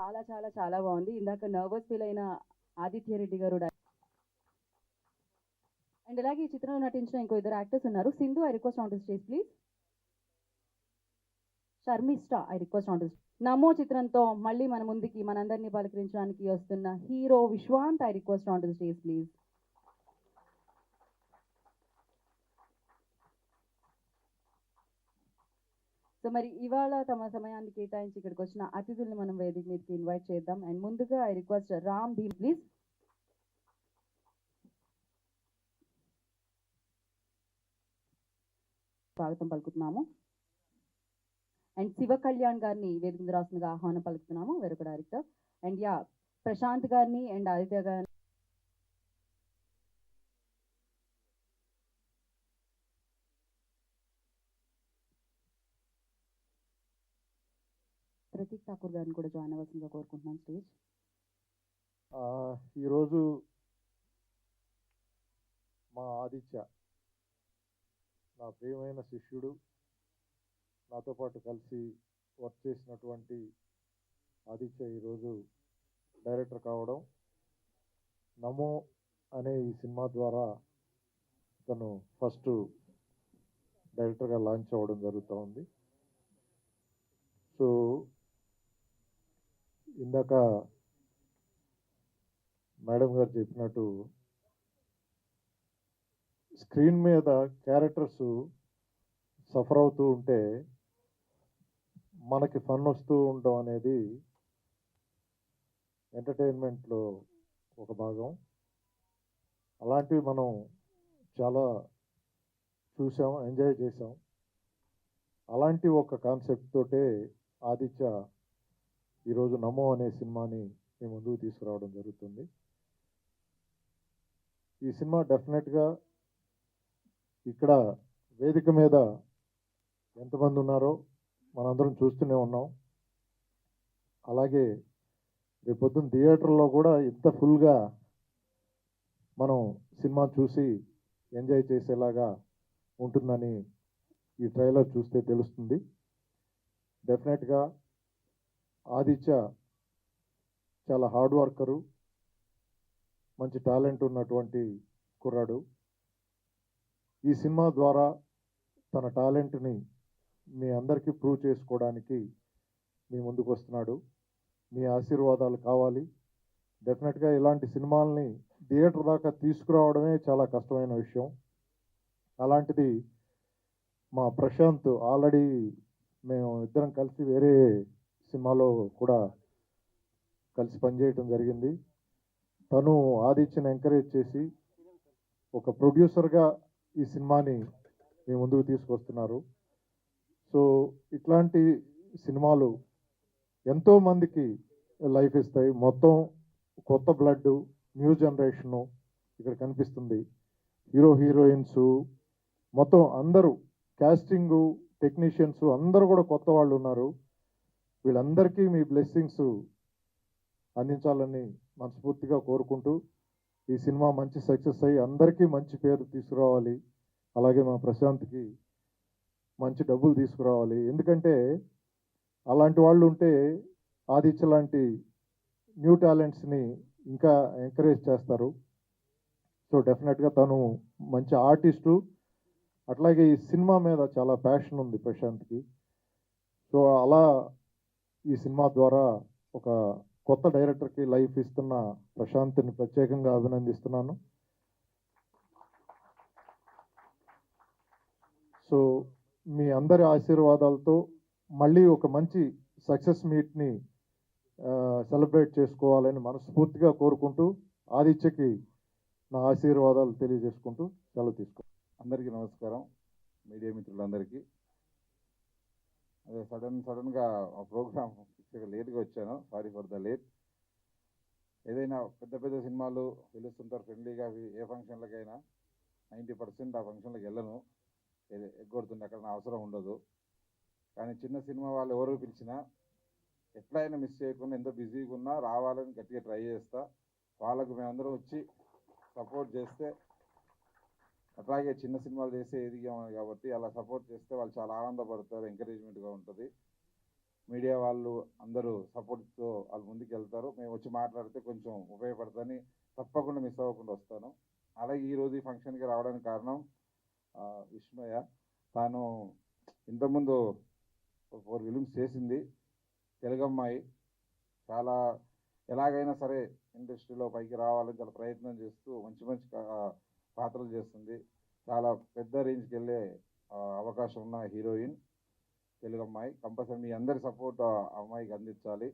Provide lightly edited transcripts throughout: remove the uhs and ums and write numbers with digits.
చాలా చాలా చాలా బాగుంది. ఇందాక నర్వస్ ఫీల్ అయిన ఆదిత్య రెడ్డి గారు అండ్ అలాగే ఈ చిత్రంలో నటించిన ఇంకో ఇద్దరు యాక్టర్స్ ఉన్నారు. Sindhu, I request on to stage please. Sharmishtha, I request on to stage. Namo చిత్రంతో మళ్ళీ మన ముందుకి మనందరినీ పలకరించడానికి వస్తున్న hero Vishwant, I request on to stage please. So మరి ఇవాళ తమ సమయాన్ని కేటాయించి ఇక్కడికి వచ్చిన అతిథుల్ని మనం వేదిక మీదకి ఇన్వైట్ చేద్దాం. అండ్ ముందుగా I request Ram Bheem please. స్వాగతం పలుకుతున్నాము. అండ్ శివ కళ్యాణ్ గారిని వేదిక మీద రాస్తుందిగా ఆహ్వానం పలుకుతున్నాము, వేరొక డైరెక్టర్. అండ్ యా, ప్రశాంత్ గారిని అండ్ ఆదిత్య గారిని ప్రతీక్ ఠాకూర్ గారిని కూడా జాయిన్ అవ్వాల్సిందిగా కోరుకుంటున్నాను స్టేజ్. ఈరోజు మా ఆదిత్య, నా ప్రియమైన శిష్యుడు, నాతో పాటు కలిసి వర్క్ చేసినటువంటి ఆదిత్య ఈరోజు డైరెక్టర్ కావడం, నమో అనే ఈ సినిమా ద్వారా తను ఫస్ట్ డైరెక్టర్గా లాంచ్ అవ్వడం జరుగుతూ ఉంది. సో ఇందాక మేడం గారు చెప్పినట్టు స్క్రీన్ మీద క్యారెక్టర్స్ సఫర్ అవుతూ ఉంటే మనకి ఫన్ వస్తూ ఉండడం అనేది ఎంటర్టైన్మెంట్లో ఒక భాగం. అలాంటివి మనం చాలా చూసాం, ఎంజాయ్ చేసాం. అలాంటి ఒక కాన్సెప్ట్ తోటే ఆదిత్య ఈరోజు నమో అనే సినిమాని మీ ముందుకు తీసుకురావడం జరుగుతుంది. ఈ సినిమా డెఫినెట్గా ఇక్కడ వేదిక మీద ఎంతమంది ఉన్నారో మనందరం చూస్తూనే ఉన్నాం. అలాగే రేపొద్దున థియేటర్లో కూడా ఇంత ఫుల్గా మనం సినిమా చూసి ఎంజాయ్ చేసేలాగా ఉంటుందని ఈ ట్రైలర్ చూస్తే తెలుస్తుంది. డెఫినెట్గా ఆదిత్య చాలా హార్డ్ వర్కరు, మంచి టాలెంట్ ఉన్నటువంటి కుర్రాడు. ఈ సినిమా ద్వారా తన టాలెంట్ని మీ అందరికీ ప్రూవ్ చేసుకోవడానికి మీ ముందుకు వస్తున్నాడు. మీ ఆశీర్వాదాలు కావాలి. డెఫినెట్గా ఇలాంటి సినిమాల్ని థియేటర్ దాకా తీసుకురావడమే చాలా కష్టమైన విషయం. అలాంటిది మా ప్రశాంత్, ఆల్రెడీ మేము ఇద్దరం కలిసి వేరే సినిమాలో కూడా కలిసి పనిచేయటం జరిగింది. తను ఆదిత్యని ఎంకరేజ్ చేసి ఒక ప్రొడ్యూసర్గా ఈ సినిమాని మీ ముందుకు తీసుకొస్తున్నారు. సో ఇట్లాంటి సినిమాలు ఎంతోమందికి లైఫ్ ఇస్తాయి. మొత్తం కొత్త బ్లడ్, న్యూ జనరేషను ఇక్కడ కనిపిస్తుంది. హీరో హీరోయిన్స్ మొత్తం అందరూ, కాస్టింగు, టెక్నీషియన్స్ అందరూ కూడా కొత్త వాళ్ళు ఉన్నారు. వీళ్ళందరికీ మీ బ్లెస్సింగ్స్ అందించాలని మనస్ఫూర్తిగా కోరుకుంటూ ఈ సినిమా మంచి సక్సెస్ అయ్యి అందరికీ మంచి పేరు తీసుకురావాలి. అలాగే మా ప్రశాంత్కి మంచి డబ్బులు తీసుకురావాలి. ఎందుకంటే అలాంటి వాళ్ళు ఉంటే ఆదిత్య లాంటి న్యూ టాలెంట్స్ని ఇంకా ఎంకరేజ్ చేస్తారు. సో డెఫినెట్గా తను మంచి ఆర్టిస్టు. అట్లాగే ఈ సినిమా మీద చాలా ప్యాషన్ ఉంది ప్రశాంత్కి. సో అలా ఈ సినిమా ద్వారా ఒక కొత్త డైరెక్టర్కి లైఫ్ ఇస్తున్న ప్రశాంత్ని ప్రత్యేకంగా అభినందిస్తున్నాను. సో మీ అందరి ఆశీర్వాదాలతో మళ్ళీ ఒక మంచి సక్సెస్ మీట్ని సెలబ్రేట్ చేసుకోవాలని మనస్ఫూర్తిగా కోరుకుంటూ ఆదిత్యకి నా ఆశీర్వాదాలు తెలియజేసుకుంటూ సెలవు తీసుకో. అందరికీ నమస్కారం, మీడియా మిత్రులందరికీ. అదే సడన్గా ఆ ప్రోగ్రామ్ లేట్గా వచ్చాను, సారీ ఫర్ ద లేట్. ఏదైనా పెద్ద సినిమాలు పిలుస్తుంటారు ఫ్రెండ్లీగా, ఏ ఫంక్షన్లకైనా 90% ఆ ఫంక్షన్లకు వెళ్ళను, ఎగ్గొడుతుండే, అక్కడ నా అవసరం ఉండదు. కానీ చిన్న సినిమా వాళ్ళు ఎవరు పిలిచినా ఎట్లయినా మిస్ చేయకుండా, ఎంత బిజీగా ఉన్నా రావాలని గట్టిగా ట్రై చేస్తా. వాళ్ళకు మేమందరం వచ్చి సపోర్ట్ చేస్తే, అట్లాగే చిన్న సినిమాలు చేస్తే ఎదిగాము కాబట్టి అలా సపోర్ట్ చేస్తే వాళ్ళు చాలా ఆనందపడతారు, ఎంకరేజ్మెంట్గా ఉంటుంది. మీడియా వాళ్ళు అందరూ సపోర్ట్తో వాళ్ళు ముందుకు వెళ్తారు. మేము వచ్చి మాట్లాడితే కొంచెం ఉపయోగపడుతుందని తప్పకుండా మిస్ అవ్వకుండా వస్తాను. అలాగే ఈరోజు ఈ ఫంక్షన్కి రావడానికి కారణం విస్మయ. తాను ఇంతకుముందు 4 ఫిలిమ్స్ చేసింది. తెలుగు అమ్మాయి. చాలా ఎలాగైనా సరే ఇండస్ట్రీలో పైకి రావాలని చాలా ప్రయత్నం చేస్తూ మంచి మంచి పాత్రలు చేస్తుంది. చాలా పెద్ద రేంజ్కి వెళ్ళే అవకాశం ఉన్న హీరోయిన్ తెలుగు అమ్మాయి. కంపల్సరీ మీ అందరి సపోర్ట్ ఆ అమ్మాయికి అందించాలి.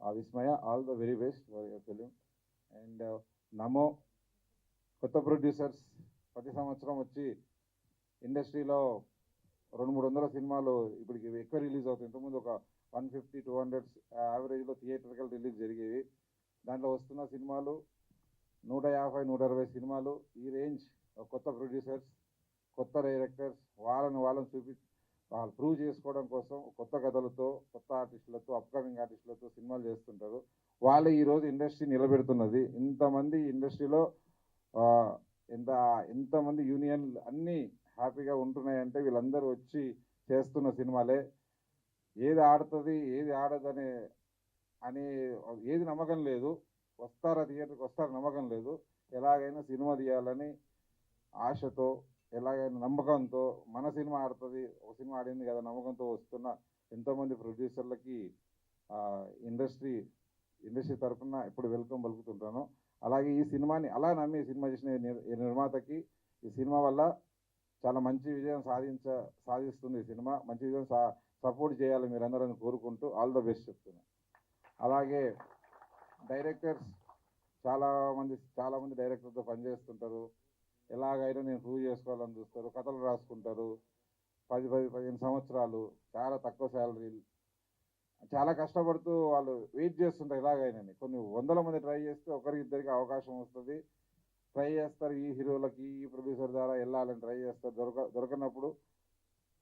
Vismaya, all the very best for your film. And Namo కొత్త ప్రొడ్యూసర్స్ ప్రతి సంవత్సరం వచ్చి ఇండస్ట్రీలో 200-300 సినిమాలు ఇప్పటికి ఎక్కువ రిలీజ్ అవుతాయి. ఇంతకుముందు ఒక 150-200 యావరేజ్లో థియేటర్కల్ రిలీజ్ జరిగేవి. దాంట్లో వస్తున్న సినిమాలు 150-160 సినిమాలు. ఈ రేంజ్ కొత్త ప్రొడ్యూసర్స్, కొత్త డైరెక్టర్స్ వాళ్ళని వాళ్ళు ప్రూవ్ చేసుకోవడం కోసం కొత్త కథలతో, కొత్త ఆర్టిస్టులతో, అప్కమింగ్ ఆర్టిస్టులతో సినిమాలు చేస్తుంటారు. వాళ్ళు ఈరోజు ఇండస్ట్రీ నిలబెడుతున్నది. ఇంతమంది ఇండస్ట్రీలో ఎంతమంది యూనియన్లు అన్నీ హ్యాపీగా ఉంటున్నాయంటే వీళ్ళందరూ వచ్చి చేస్తున్న సినిమాలే. ఏది ఆడుతుంది ఏది ఆడదని అని ఏది నమ్మకం లేదు. వస్తారా థియేటర్కి వస్తారా నమ్మకం లేదు. ఎలాగైనా సినిమా తీయాలని ఆశతో, ఎలాగైనా నమ్మకంతో, మన సినిమా ఆడుతుంది, ఒక సినిమా ఆడింది కదా నమ్మకంతో వస్తున్న ఎంతోమంది ప్రొడ్యూసర్లకి ఇండస్ట్రీ తరఫున ఇప్పుడు వెల్కమ్ పలుకుతుంటాను. అలాగే ఈ సినిమాని అలా నమ్మి సినిమా చేసిన నిర్మాతకి ఈ సినిమా వల్ల చాలా మంచి విజయం సాధిస్తుంది. ఈ సినిమా మంచి విజయం సపోర్ట్ చేయాలి మీరందరూ కోరుకుంటూ ఆల్ ద బెస్ట్ చెప్తున్నాను. అలాగే డైరెక్టర్స్ చాలామంది డైరెక్టర్తో పనిచేస్తుంటారు. ఎలాగైనా నేను ప్రూవ్ చేసుకోవాలని చూస్తారు. కథలు రాసుకుంటారు. 10-15 సంవత్సరాలు చాలా తక్కువ శాలరీలు, చాలా కష్టపడుతూ వాళ్ళు వెయిట్ చేస్తుంటారు. ఎలాగైనా కొన్ని 100 మంది ట్రై చేస్తే ఒకరికి-ఇద్దరికి అవకాశం వస్తుంది. ట్రై చేస్తారు. ఈ హీరోలకి ఈ ప్రొడ్యూసర్ ద్వారా వెళ్ళాలని ట్రై చేస్తారు. దొరకనప్పుడు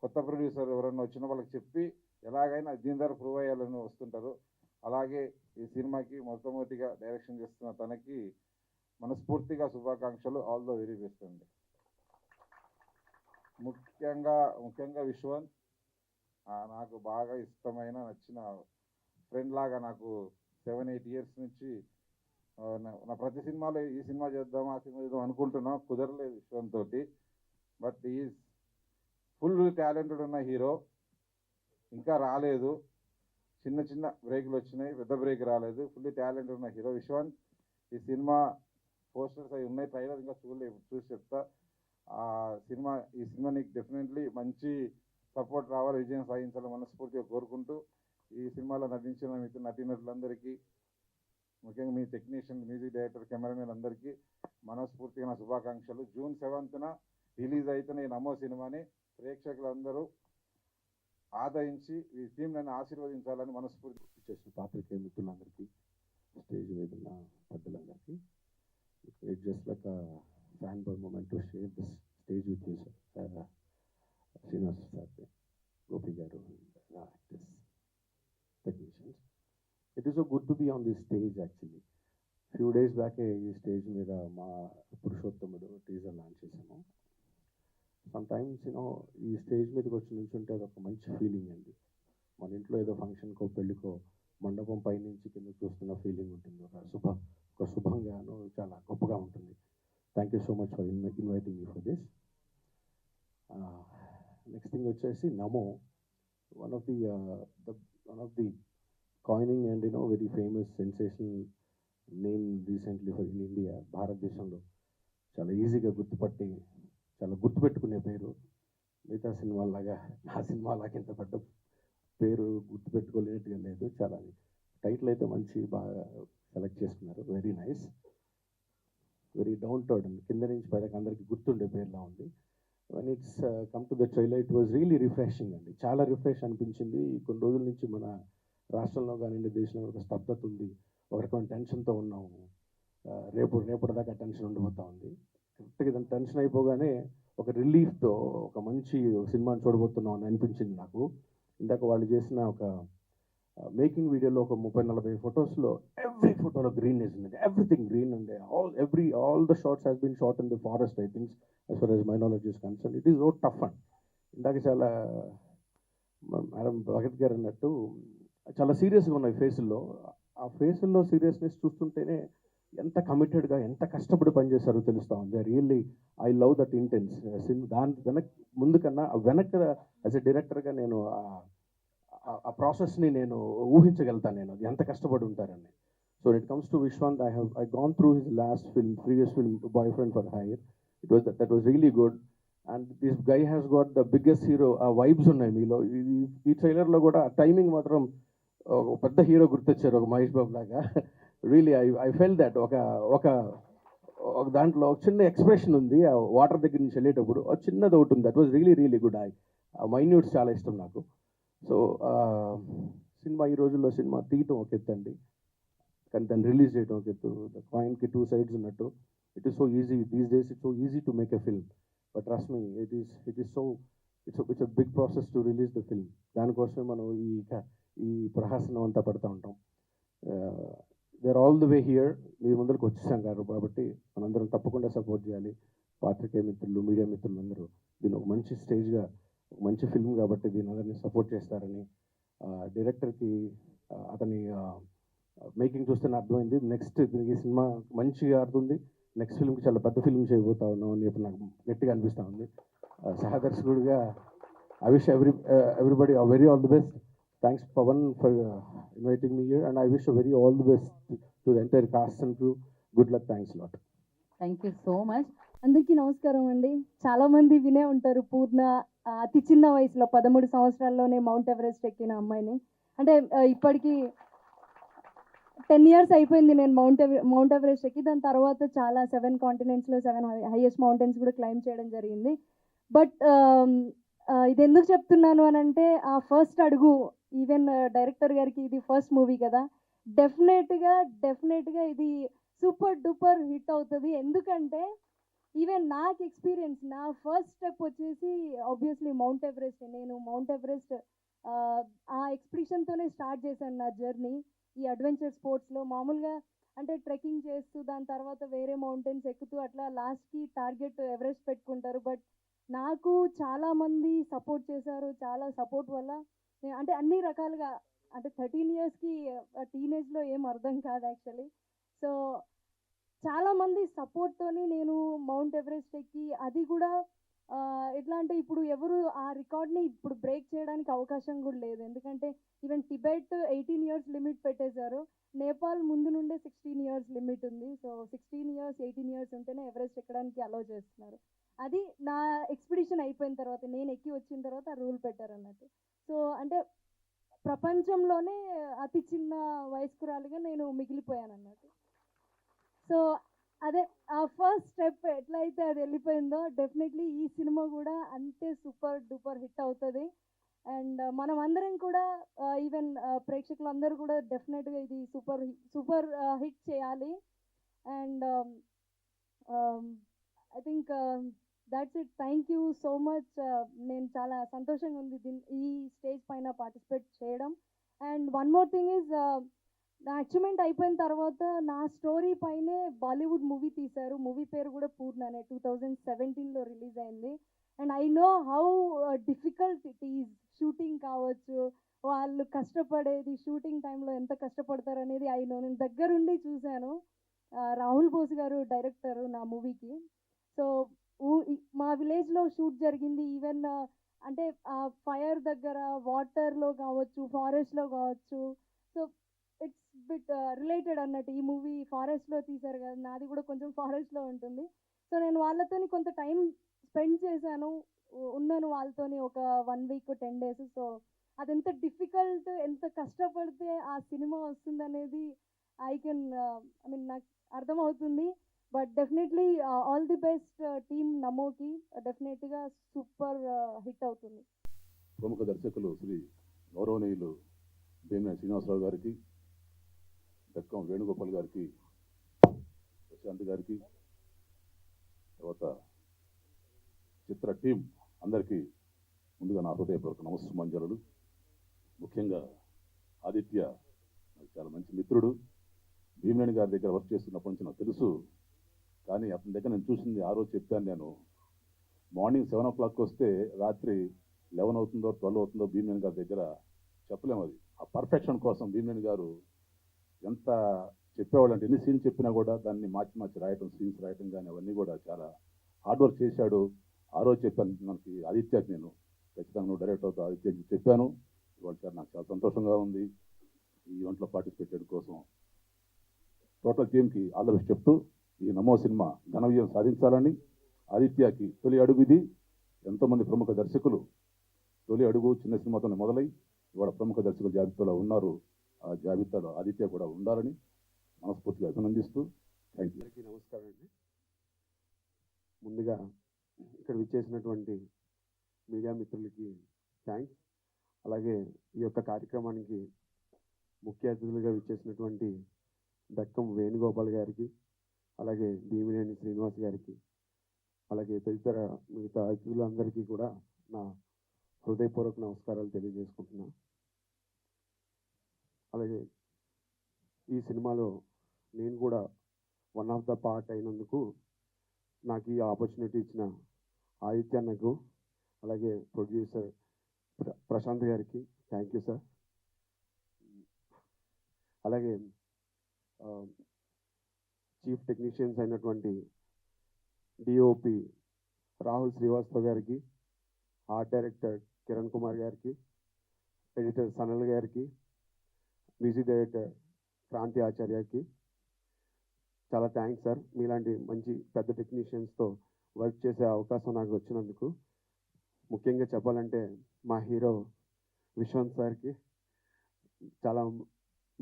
కొత్త ప్రొడ్యూసర్ ఎవరన్నా వచ్చిన వాళ్ళకి చెప్పి ఎలాగైనా దీని ద్వారా ప్రూవ్ అయ్యాలని వస్తుంటారు. అలాగే ఈ సినిమాకి మొట్టమొదటిగా డైరెక్షన్ చేస్తున్న తనకి మనస్ఫూర్తిగా శుభాకాంక్షలు. ఆల్ ద వెరీ బెస్ట్ అండి. ముఖ్యంగా విశ్వన్ నాకు బాగా ఇష్టమైన నచ్చిన ఫ్రెండ్ లాగా. నాకు 7-8 ఇయర్స్ నుంచి నా ప్రతి సినిమాలో ఈ సినిమా చేద్దాం ఆ సినిమా చేద్దాం అనుకుంటున్నాం, కుదరలేదు విశ్వన్ తోటి. బట్ ఈజ్ ఫుల్ టాలెంటెడ్ ఉన్న హీరో. ఇంకా రాలేదు, చిన్న బ్రేక్లు వచ్చినాయి, పెద్ద బ్రేక్ రాలేదు. ఫుల్ టాలెంటెడ్ ఉన్న హీరో విశ్వన్. ఈ సినిమా పోస్టర్స్ అవి ఉన్నాయి, ట్రైలర్ ఇంకా చూడలేదు, చూసి చెప్తా. ఈ సినిమా నీకు డెఫినెట్లీ మంచి సపోర్ట్ రావాలి, విజయం సాధించాలని మనస్ఫూర్తిగా కోరుకుంటూ ఈ సినిమాలో నటించిన నటీనటులందరికీ, ముఖ్యంగా మీ టెక్నీషియన్, మ్యూజిక్ డైరెక్టర్, కెమెరామెన్ అందరికీ మనస్ఫూర్తిగా నా శుభాకాంక్షలు. జూన్ 7న రిలీజ్ అవుతున్న ఈ నమో సినిమాని ప్రేక్షకులందరూ ఆదరించి ఈ టీం నన్ను ఆశీర్వదించాలని మనస్ఫూర్తి చేసిన పాత్రికేయ మిత్రులందరికీ, స్టేజ్ మీద ఉన్న పెద్దలందరికీ, it's just like fan boy moment to share this stage with you sir. Srinivas sir, Gopi garu, actors, technicians, it is so good to be on this stage. Actually few days బ్యాకే ఈ స్టేజ్ మీద మా పురుషోత్తముడు టీజర్ లాంచ్ చేసాము. Sometimes ఈ stage మీదకి వచ్చి నుంచుంటే అది ఒక మంచి ఫీలింగ్ అండి. మన ఇంట్లో ఏదో ఫంక్షన్కో, పెళ్ళికో, మండపం పైనుంచి కింద చూస్తున్న ఫీలింగ్ ఉంటుంది. ఒక శుభంగాను చాలా గొప్పగా ఉంటుంది. Thank you so much for inviting me for this. Next thing వచ్చేసి నమో, one of the coining and very famous sensational name recently for in India. భారతదేశంలో చాలా ఈజీగా చాలా గుర్తుపెట్టుకునే పేరు. మిగతా సినిమాలాగా నా సినిమాలాగా ఇంత పెద్ద పేరు గుర్తుపెట్టుకోలేనట్టుగా లేదు. చాలా టైటిల్ అయితే బాగా సెలెక్ట్ చేసుకున్నారు. Very nice, very down to earth, కింద నుంచి పైకి అందరికీ గుర్తుండే పేరులా ఉంది. when it's come to the trailer, it was really refreshing అండి. చాలా రిఫ్రెష్ అనిపించింది. కొన్ని రోజుల నుంచి మన రాష్ట్రంలో కానివ్వండి, దేశంలో ఒక స్తబ్దత ఉంది, ఒక రకమైన టెన్షన్తో ఉన్నాము. రేపటి దాకా టెన్షన్ ఉండిపోతూ ఉంది. కరెక్ట్గా దాని టెన్షన్ అయిపోగానే ఒక రిలీఫ్తో ఒక మంచి సినిమాని చూడబోతున్నాం అని అనిపించింది నాకు. ఇందాక వాళ్ళు చేసిన ఒక మేకింగ్ వీడియోలో ఒక 30-40 ఫొటోస్లో ఎవ్రీ ఫోటోలో గ్రీన్నెస్ ఉంది. ఎవ్రీథింగ్ గ్రీన్ అండి. All the shots has been shot in the forest, I think, as far as my knowledge is concerned. It is so tough. ఇందాక చాలా మేడం భగత్ గారు అన్నట్టు చాలా సీరియస్గా ఉన్నాయి ఫేసుల్లో. ఆ ఫేసుల్లో సీరియస్నెస్ చూస్తుంటేనే ఎంత కమిటెడ్గా ఎంత కష్టపడి పనిచేశారో తెలుస్తూ ఉంది. Really I love that intense దాని ముందు కన్నా వెనక యాజ్ ఎ డైరెక్టర్గా నేను ఆ ప్రాసెస్ని నేను ఊహించగలుగుతాను. నేను అది ఎంత కష్టపడి ఉంటారని. So it comes to Vishwanth, I gone through his last film, previous film boy friend for hire. That was really good. And this guy has got the biggest hero. ఆ వైబ్స్ ఉన్నాయి మీలో. ఈ ట్రైలర్లో కూడా టైమింగ్ మాత్రం ఒక పెద్ద హీరో గుర్తొచ్చారు, ఒక మహేష్ బాబు లాగా. రియలీ ఐ ఫెల్ దట్ ఒక ఒక ఒక దాంట్లో ఒక చిన్న ఎక్స్ప్రెషన్ ఉంది ఆ వాటర్ దగ్గర నుంచి వెళ్ళేటప్పుడు, ఒక చిన్నది ఒకటి ఉంది. That was really good. ఆ మైన్యూట్స్ చాలా ఇష్టం నాకు. సో సినిమా ఈ రోజుల్లో సినిమా తీయటం ఒక ఎత్తు అండి, కానీ దాన్ని రిలీజ్ చేయడం ఒక ఎత్తు. ద కాయిన్కి 2 sides ఉన్నట్టు. It is so easy these days, it's so easy to make a film, but trust me it's a big process to release the film. దానికోసమే మనం ఈ ప్రహాసనం అంతా పడుతూ ఉంటాం. They are all the way here, మీ ముందరికి వచ్చేసాం కాబట్టి మనందరం తప్పకుండా సపోర్ట్ చేయాలి. పాత్రికేయ మిత్రులు, మీడియా మిత్రులు అందరూ దీన్ని ఒక మంచి స్టేజ్గా, ఒక మంచి ఫిల్మ్ కాబట్టి దీని అందరినీ సపోర్ట్ చేస్తారని, డైరెక్టర్కి అతని మేకింగ్ చూస్తేనే అర్థమైంది. నెక్స్ట్ దీనికి సినిమా మంచిగా ఆడుతుంది. నెక్స్ట్ ఫిల్మ్కి చాలా పెద్ద ఫిల్మ్ చేయబోతా ఉన్నాం అని చెప్పి నాకు గట్టిగా అనిపిస్తూ ఉంది. సహదర్శకుడిగా I wish everybody a very all the best. Thanks Pawan for inviting me here, and I wish a very all the best to the entire cast and crew. Good luck. Thanks a lot. Thank you so much. అందరికీ నమస్కారం అండి. చాలామంది వినే ఉంటారు పూర్ణ అతి చిన్న వయసులో 13 సంవత్సరాల్లోనే మౌంట్ ఎవరెస్ట్ ఎక్కిన అమ్మాయిని. అంటే ఇప్పటికీ 10 years అయిపోయింది నేను మౌంట్ ఎవరెస్ట్ ఎక్కి. దాని తర్వాత చాలా 7 continentsలో 7 హైయెస్ట్ మౌంటైన్స్ కూడా క్లైమ్ చేయడం జరిగింది. బట్ ఇది ఎందుకు చెప్తున్నాను అని అంటే, ఆ ఫస్ట్ అడుగు ఈవెన్ డైరెక్టర్ గారికి ఇది ఫస్ట్ మూవీ కదా, డెఫినెట్గా ఇది సూపర్ డూపర్ హిట్ అవుతుంది. ఎందుకంటే ఈవెన్ నాకు ఎక్స్పీరియన్స్, నా ఫస్ట్ స్టెప్ వచ్చేసి ఆబ్వియస్లీ మౌంట్ ఎవరెస్ట్. నేను మౌంట్ ఎవరెస్ట్ ఆ ఎక్స్ప్రెషన్తోనే స్టార్ట్ చేశాను నా జర్నీ ఈ అడ్వెంచర్ స్పోర్ట్స్లో. మామూలుగా అంటే ట్రెక్కింగ్ చేస్తూ దాని తర్వాత వేరే మౌంటైన్స్ ఎక్కుతూ అట్లా లాస్ట్కి టార్గెట్ ఎవరెస్ట్ పెట్టుకుంటారు. బట్ నాకు చాలామంది సపోర్ట్ చేశారు. చాలా సపోర్ట్ వల్ల అంటే అన్ని రకాలుగా, అంటే 13 yearsకి టీనేజ్లో ఏం అర్థం కాదు యాక్చువల్లీ. సో చాలామంది సపోర్ట్తోని నేను మౌంట్ ఎవరెస్ట్ ఎక్కి, అది కూడా ఎట్లా అంటే ఇప్పుడు ఎవరు ఆ రికార్డ్ని ఇప్పుడు బ్రేక్ చేయడానికి అవకాశం కూడా లేదు. ఎందుకంటే ఈవెన్ టిబెట్ 18 years లిమిట్ పెట్టేశారు. నేపాల్ ముందు నుండే 16 years లిమిట్ ఉంది. సో 16 years 18 years ఉంటేనే ఎవరెస్ట్ ఎక్కడానికి అలౌ చేస్తున్నారు. అది నా ఎక్స్పిడిషన్ అయిపోయిన తర్వాత, నేను ఎక్కి వచ్చిన తర్వాత ఆ రూల్ పెట్టారు అన్నట్టు. సో అంటే ప్రపంచంలోనే అతి చిన్న వయస్కురాలిగా నేను మిగిలిపోయాను అన్నట్టు. సో అదే ఆ ఫస్ట్ స్టెప్ ఎట్లయితే అది వెళ్ళిపోయిందో, డెఫినెట్లీ ఈ సినిమా కూడా అంతే సూపర్ డూపర్ హిట్ అవుతుంది. అండ్ మనం అందరం కూడా ఈవెన్ ప్రేక్షకులందరూ కూడా డెఫినెట్గా ఇది సూపర్ హిట్ చేయాలి. And I think that's it. Thank you so much. నేను చాలా సంతోషంగా ఉంది ఈ స్టేజ్ పైన పార్టిసిపేట్ చేయడం. And one more thing is, నా అచీవ్మెంట్ అయిపోయిన తర్వాత నా స్టోరీ పైనే బాలీవుడ్ మూవీ తీశారు. మూవీ పేరు కూడా పూర్ణనే, 2017లో రిలీజ్ అయింది. And I know how difficult it is. Shooting కావచ్చు, వాళ్ళు కష్టపడేది, షూటింగ్ టైంలో ఎంత కష్టపడతారు అనేది ఐ నో. నేను దగ్గరుండి చూశాను. రాహుల్ బోస్ గారు డైరెక్టరు నా మూవీకి. సో మా విలేజ్లో షూట్ జరిగింది. ఈవెన్ అంటే ఫైర్ దగ్గర, వాటర్లో కావచ్చు, ఫారెస్ట్లో కావచ్చు. సో ఇట్స్ బిట్ రిలేటెడ్ అన్నట్టు. ఈ మూవీ ఫారెస్ట్లో తీశారు కదా, నాది కూడా కొంచెం ఫారెస్ట్లో ఉంటుంది. సో నేను వాళ్ళతోని కొంత టైం స్పెండ్ చేశాను, ఉన్నాను వాళ్ళతోని ఒక 1 week 10 days. సో అది ఎంత డిఫికల్ట్, ఎంత కష్టపడితే ఆ సినిమా వస్తుందనేది ఐ మీన్ నాకు అర్థమవుతుంది. But definitely all the best team నమోకి. డెఫినెట్గా సూపర్ హిట్ అవుతుంది. ప్రముఖ దర్శకులు శ్రీ గౌరవనీయులు భీమన శ్రీనివాసరావు గారికి, దక్కం వేణుగోపాల్ గారికి, ప్రశాంత్ గారికి, తర్వాత చిత్ర టీం అందరికీ ముందుగా నా హృదయపూర్వక నమస్సుమంజలు. ముఖ్యంగా ఆదిత్య నాకు చాలా మంచి మిత్రుడు. భీమనేని గారి దగ్గర వర్క్ చేస్తున్నప్పటి నుంచి నాకు తెలుసు. కానీ అతని దగ్గర నేను చూసింది ఆ రోజు చెప్పాను, నేను మార్నింగ్ 7 o'clock వస్తే రాత్రి 11 అవుతుందో 12 అవుతుందో భీమేని గారి దగ్గర చెప్పలేము. అది ఆ పర్ఫెక్షన్ కోసం భీమేని గారు ఎంత చెప్పేవాళ్ళు అంటే, ఎన్ని సీన్స్ చెప్పినా కూడా దాన్ని మార్చి రాయటం, సీన్స్ రాయటం కానీ అవన్నీ కూడా చాలా హార్డ్ వర్క్ చేశాడు. ఆ రోజు చెప్పాను మనకి ఆదిత్యకి, నేను ఖచ్చితంగా నువ్వు డైరెక్ట్ అవుతావు ఆదిత్యకి చెప్పాను. ఇవాళ నాకు చాలా సంతోషంగా ఉంది ఈ ఈవెంట్లో పార్టిసిపేట్ చేయడం కోసం. టోటల్ టీమ్కి ఆల్ ద బెస్ట్ చెప్తూ ఈ నమో సినిమా ఘన విజయం సాధించాలని, ఆదిత్యకి తొలి అడుగు ఇది. ఎంతోమంది ప్రముఖ దర్శకులు తొలి అడుగు చిన్న సినిమాతోనే మొదలై ఇవాళ ప్రముఖ దర్శకుల జాబితాలో ఉన్నారు. ఆ జాబితాలో ఆదిత్య కూడా ఉండాలని మనస్ఫూర్తిగా అభినందిస్తూ థ్యాంక్ యూ. అందరికీ నమస్కారం అండి. ముందుగా ఇక్కడ విచ్చేసినటువంటి మీడియా మిత్రులకి థ్యాంక్స్. అలాగే ఈ యొక్క కార్యక్రమానికి ముఖ్య అతిథులుగా విచ్చేసినటువంటి బెక్కం వేణుగోపాల్ గారికి, అలాగే భీమినేని శ్రీనివాస్ గారికి, అలాగే తదితర మిగతా అతిథులందరికీ కూడా నా హృదయపూర్వక నమస్కారాలు తెలియజేసుకుంటున్నా. అలాగే ఈ సినిమాలో నేను కూడా వన్ ఆఫ్ ద పార్ట్ అయినందుకు నాకు ఈ ఆపర్చునిటీ ఇచ్చిన ఆదిత్య అన్నకు, అలాగే ప్రొడ్యూసర్ ప్రశాంత్ గారికి థ్యాంక్ యూ సార్. అలాగే చీఫ్ టెక్నీషియన్స్ అయినటువంటి డిఓపి రాహుల్ శ్రీవాస్తవ్ గారికి, ఆర్ట్ డైరెక్టర్ కిరణ్ కుమార్ గారికి, ఎడిటర్ సనల్ గారికి, మ్యూజిక్ డైరెక్టర్ క్రాంతి ఆచార్యకి చాలా థ్యాంక్స్ సార్. మీలాంటి మంచి పెద్ద టెక్నీషియన్స్తో వర్క్ చేసే అవకాశం నాకు వచ్చినందుకు. ముఖ్యంగా చెప్పాలంటే మా హీరో విశ్వంత్ సార్కి చాలా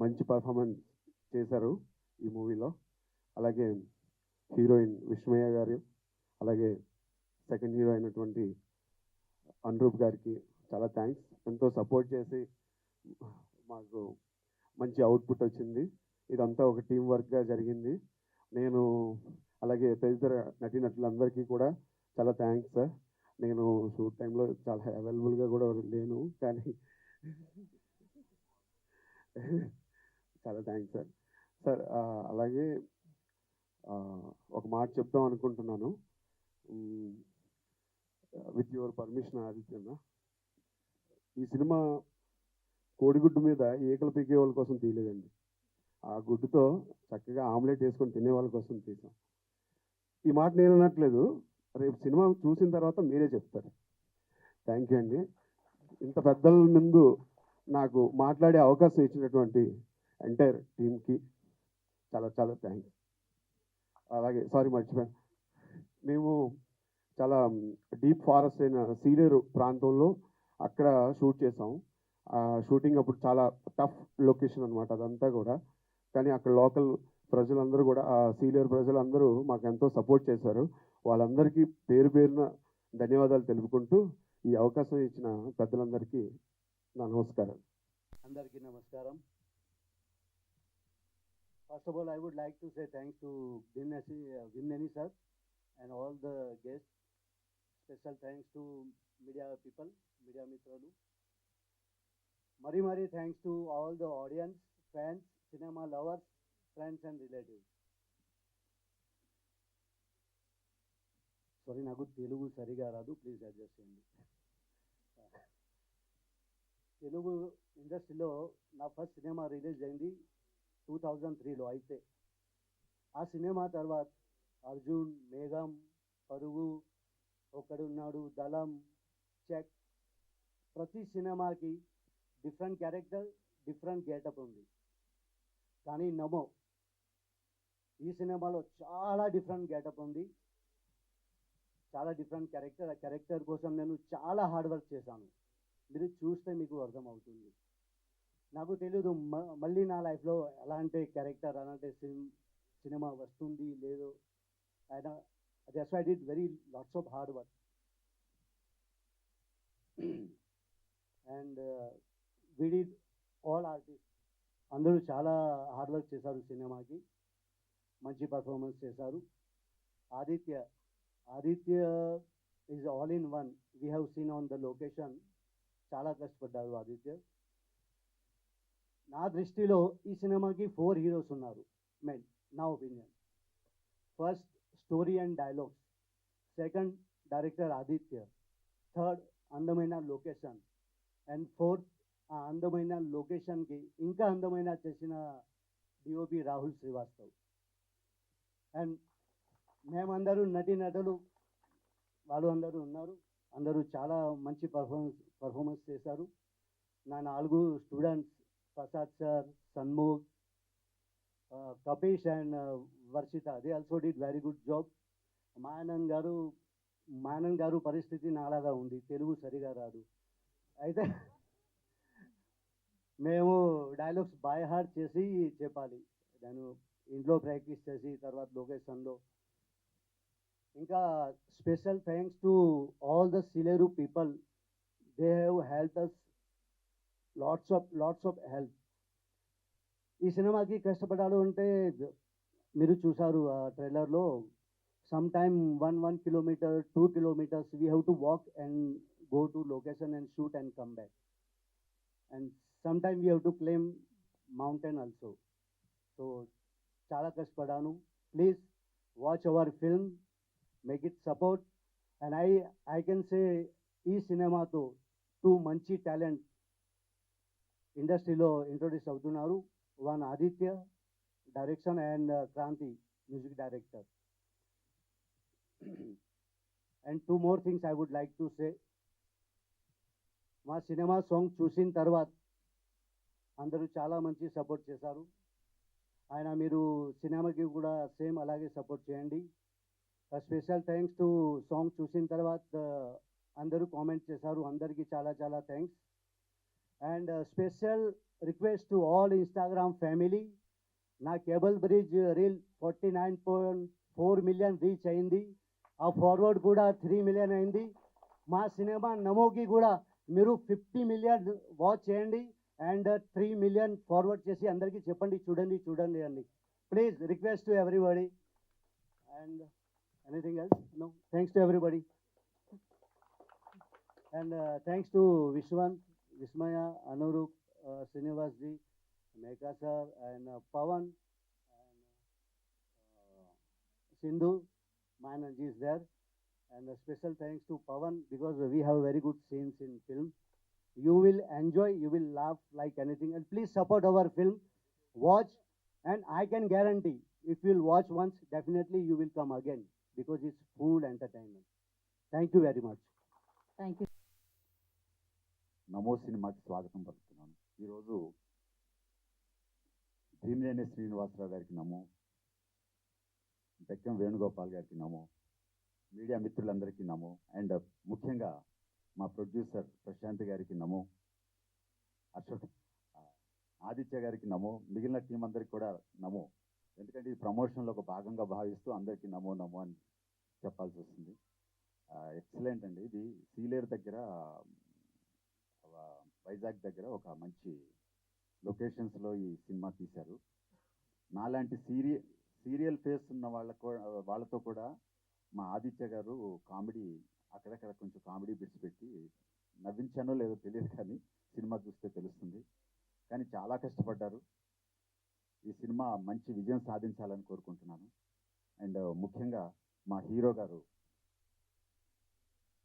మంచి పర్ఫార్మెన్స్ చేశారు ఈ మూవీలో. అలాగే హీరోయిన్ విష్మయ్య గారు, అలాగే సెకండ్ హీరో అయినటువంటి అనురూప్ గారికి చాలా థ్యాంక్స్. ఎంతో సపోర్ట్ చేసి మాకు మంచి అవుట్పుట్ వచ్చింది. ఇదంతా ఒక టీం వర్క్గా జరిగింది. నేను అలాగే తదితర నటీనటులందరికీ కూడా చాలా థ్యాంక్స్ సార్. నేను షూట్ టైంలో చాలా అవైలబుల్గా కూడా లేను, కానీ చాలా థ్యాంక్స్ సార్. సార్ అలాగే ఒక మాట చెప్దాం అనుకుంటున్నాను. విత్ యువర్ పర్మిషన్ ఆదిత్యన్న, ఈ సినిమా కోడిగుడ్డు మీద ఈకలు పీకే వాళ్ళ కోసం తీయలేదండి. ఆ గుడ్డుతో చక్కగా ఆమ్లెట్ వేసుకొని తినే వాళ్ళ కోసం తీసాం. ఈ మాట నేను అనట్లేదు, రేపు సినిమా చూసిన తర్వాత మీరే చెప్తారు. థ్యాంక్ యూ అండి. ఇంత పెద్దల ముందు నాకు మాట్లాడే అవకాశం ఇచ్చినటువంటి ఎంటైర్ టీమ్కి చాలా చాలా థ్యాంక్స్. అలాగే మర్చిపోయాను, మేము చాలా డీప్ ఫారెస్ట్ అయిన సీలేరు ప్రాంతంలో అక్కడ షూట్ చేసాం. షూటింగ్ అప్పుడు చాలా టఫ్ లొకేషన్ అనమాట అదంతా కూడా. కానీ అక్కడ లోకల్ ప్రజలందరూ కూడా, ఆ సీలేరు ప్రజలందరూ మాకు ఎంతో సపోర్ట్ చేశారు. వాళ్ళందరికీ పేరు పేరున ధన్యవాదాలు తెలుపుకుంటూ ఈ అవకాశం ఇచ్చిన పెద్దలందరికీ నా నమస్కారం. అందరికీ నమస్కారం. First of all, I would like to say thanks to Bhimneni sir and all the guests. Special thanks to media people, media mitralu. Mari thanks to all the audience, fans, cinema lovers, friends and relatives. Sorry, నాకు తెలుగు సరిగా రాదు, please adjust చేయండి. తెలుగు ఇండస్ట్రీలో నా first cinema release అయింది 2003లో. అయితే ఆ cinema తర్వాత అర్జున్, మేఘం, పరుగు, ఒకడున్నాడు, దళం, చెక్, ప్రతి సినిమాకి డిఫరెంట్ క్యారెక్టర్, డిఫరెంట్ గెటప్ ఉంది. కానీ నమో ఈ సినిమాలో చాలా డిఫరెంట్ గెటప్ ఉంది, చాలా డిఫరెంట్ క్యారెక్టర్. ఆ క్యారెక్టర్ కోసం నేను చాలా హార్డ్ వర్క్ చేశాను. మీరు చూస్తే మీకు అర్థమవుతుంది. నాకు తెలీదు మళ్ళీ నా లైఫ్లో అలాంటి క్యారెక్టర్, అలాంటి సినిమా వస్తుంది లేదో. అయినా that's why I did very lots of hard work. And we did all artist అందరూ చాలా హార్డ్ వర్క్ చేశారు సినిమాకి, మంచి పర్ఫార్మెన్స్ చేశారు. Aditya is all in one. We have seen on the location, చాలా కష్టపడ్డారు ఆదిత్య. నా దృష్టిలో ఈ సినిమాకి 4 హీరోస్ ఉన్నారు మెయిన్, నా opinion. First story and dialogues, second director Aditya, third అందమైన లొకేషన్. అండ్ ఫోర్త్, ఆ అందమైన లొకేషన్కి ఇంకా అందమైన చేసిన డిఓపి రాహుల్ శ్రీవాస్తవ్. అండ్ మేమందరూ నటీనటులు వాళ్ళు అందరూ ఉన్నారు, అందరూ చాలా మంచి పర్ఫార్మెన్స్ చేశారు. నా 4 students Prasad sir, Sanmukh, Kapish and Varshitha, they also did very good job. Mayanan garu పరిస్థితి నాలాగా ఉంది, తెలుగు సరిగా రాదు. అయితే మేము డైలాగ్స్ బై హార్ట్ చేసి చెప్పాలి, నేను ఇంట్లో ప్రాక్టీస్ చేసి తర్వాత లొకేషన్లో. ఇంకా special thanks to all the Sileru people, they have help us lots of help. ఈ సినిమాకి కష్టపడాలి అంటే మీరు చూసారు ఆ ట్రైలర్లో, some time 1 kilometer 2 kilometers we have to walk and go to location and shoot and come back, and sometime we have to climb mountain also. So చాలా కష్టపడాను. Please watch our film, make it support. And I can say ఈ సినిమాతో 2 మంచి talent ఇండస్ట్రీలో introduce అవుతున్నారు. One Aditya direction and Kranti music director. And 2 more things I would like to say. మా సినిమా song చూసిన తర్వాత అందరూ చాలా మంచి సపోర్ట్ చేశారు. మీరు సినిమాకి కూడా సేమ్ అలాగే సపోర్ట్ చేయండి. స్పెషల్ థ్యాంక్స్ టు సాంగ్ చూసిన తర్వాత అందరూ కామెంట్ చేశారు, అందరికీ చాలా చాలా thanks. And special request to all Instagram family, నా cable bridge reel 49.4 million reach అయింది. ఆ ఫార్వర్డ్ కూడా 3 million అయింది. మా సినిమా నమోకి కూడా మీరు 50 million వాచ్ చేయండి అండ్ 3 million ఫార్వర్డ్ చేసి అందరికీ చెప్పండి, చూడండి అండి. Please request to everybody. And anything else? No, thanks to everybody. And thanks to Vishwant, Vismaya, Anuroop, Srinivas ji, Meka sir and Pavan and Sindhu, Mananji is there. And a special thanks to Pavan because we have very good scenes in film. You will enjoy, you will laugh like anything. And please support our film. Watch, and I can guarantee if you'll watch once, definitely you will come again because it's full entertainment. Thank you very much. Thank you. నమో సినిమాకి స్వాగతం పలుకుతున్నాను. ఈరోజు భీమినేని శ్రీనివాసరావు గారికి నమో, బెక్కం వేణుగోపాల్ గారికి నమో, media మిత్రులందరికీ నమో, and ముఖ్యంగా మా producer Prashanth గారికి నమో, అశోక్ ఆదిత్య గారికి నమో, మిగిలిన టీం అందరికి కూడా నమో. ఎందుకంటే ఇది ప్రమోషన్లో ఒక భాగంగా భావిస్తూ అందరికీ నమో నమో అని చెప్పాల్సి వస్తుంది. ఎక్సలెంట్ అండి. ఇది సీలేరు దగ్గర, వైజాగ్ దగ్గర ఒక మంచి లొకేషన్స్లో ఈ సినిమా తీశారు. నాలాంటి సీరియల్ ఫేస్ ఉన్న వాళ్ళతో కూడా మా ఆదిత్య గారు కామెడీ అక్కడక్కడ కొంచెం కామెడీ బిట్స్ పెట్టి నవ్వించానో లేదో తెలియదు, కానీ సినిమా చూస్తే తెలుస్తుంది. కానీ చాలా కష్టపడ్డారు. ఈ సినిమా మంచి విజయం సాధించాలని కోరుకుంటున్నాను. అండ్ ముఖ్యంగా మా హీరో గారు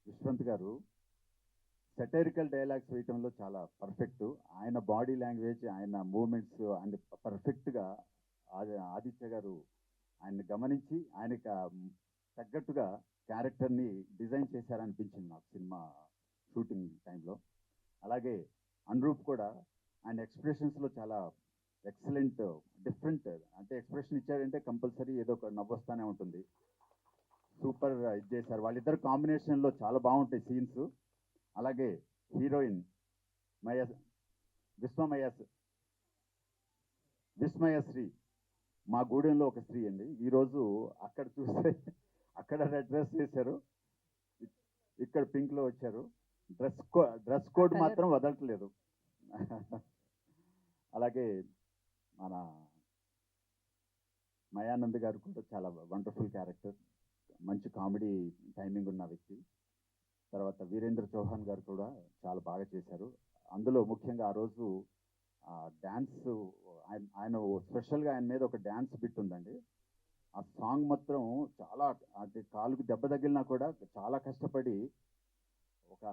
విశ్వంత్ గారు సెటైరికల్ డైలాగ్స్ వేయటంలో చాలా పర్ఫెక్ట్. ఆయన బాడీ లాంగ్వేజ్, ఆయన మూమెంట్స్ అండ్ పర్ఫెక్ట్గా ఆదిత్య గారు ఆయన్ని గమనించి ఆయనకి తగ్గట్టుగా క్యారెక్టర్ని డిజైన్ చేశారనిపించింది నాకు సినిమా షూటింగ్ టైంలో. అలాగే అనురూప్ కూడా ఆయన ఎక్స్ప్రెషన్స్లో చాలా ఎక్సలెంట్, డిఫరెంట్. అంటే ఎక్స్ప్రెషన్ ఇచ్చాడంటే కంపల్సరీ ఏదో ఒక నవ్వొస్తానే ఉంటుంది. సూపర్ ఇది చేశారు. వాళ్ళిద్దరు కాంబినేషన్లో చాలా బాగుంటాయి సీన్స్. అలాగే హీరోయిన్ విస్మయశ్రీ మా గూడెంలో ఒక స్త్రీ అండి. ఈరోజు అక్కడ చూస్తే అక్కడ రెడ్ డ్రెస్ చేశారు, ఇక్కడ పింక్లో వచ్చారు. డ్రెస్ కోడ్ మాత్రం వదలట్లేదు. అలాగే మన మయానంద్ గారు కూడా చాలా వండర్ఫుల్ క్యారెక్టర్, మంచి కామెడీ టైమింగ్ ఉన్న వ్యక్తి. తర్వాత వీరేంద్ర చౌహాన్ గారు కూడా చాలా బాగా చేశారు. అందులో ముఖ్యంగా ఆ రోజు డ్యాన్స్, ఆయన స్పెషల్గా ఆయన మీద ఒక డ్యాన్స్ బిట్ ఉందండి. ఆ సాంగ్ మాత్రం చాలా, అంటే కాలుకు దెబ్బ తగిలినా కూడా చాలా కష్టపడి ఒక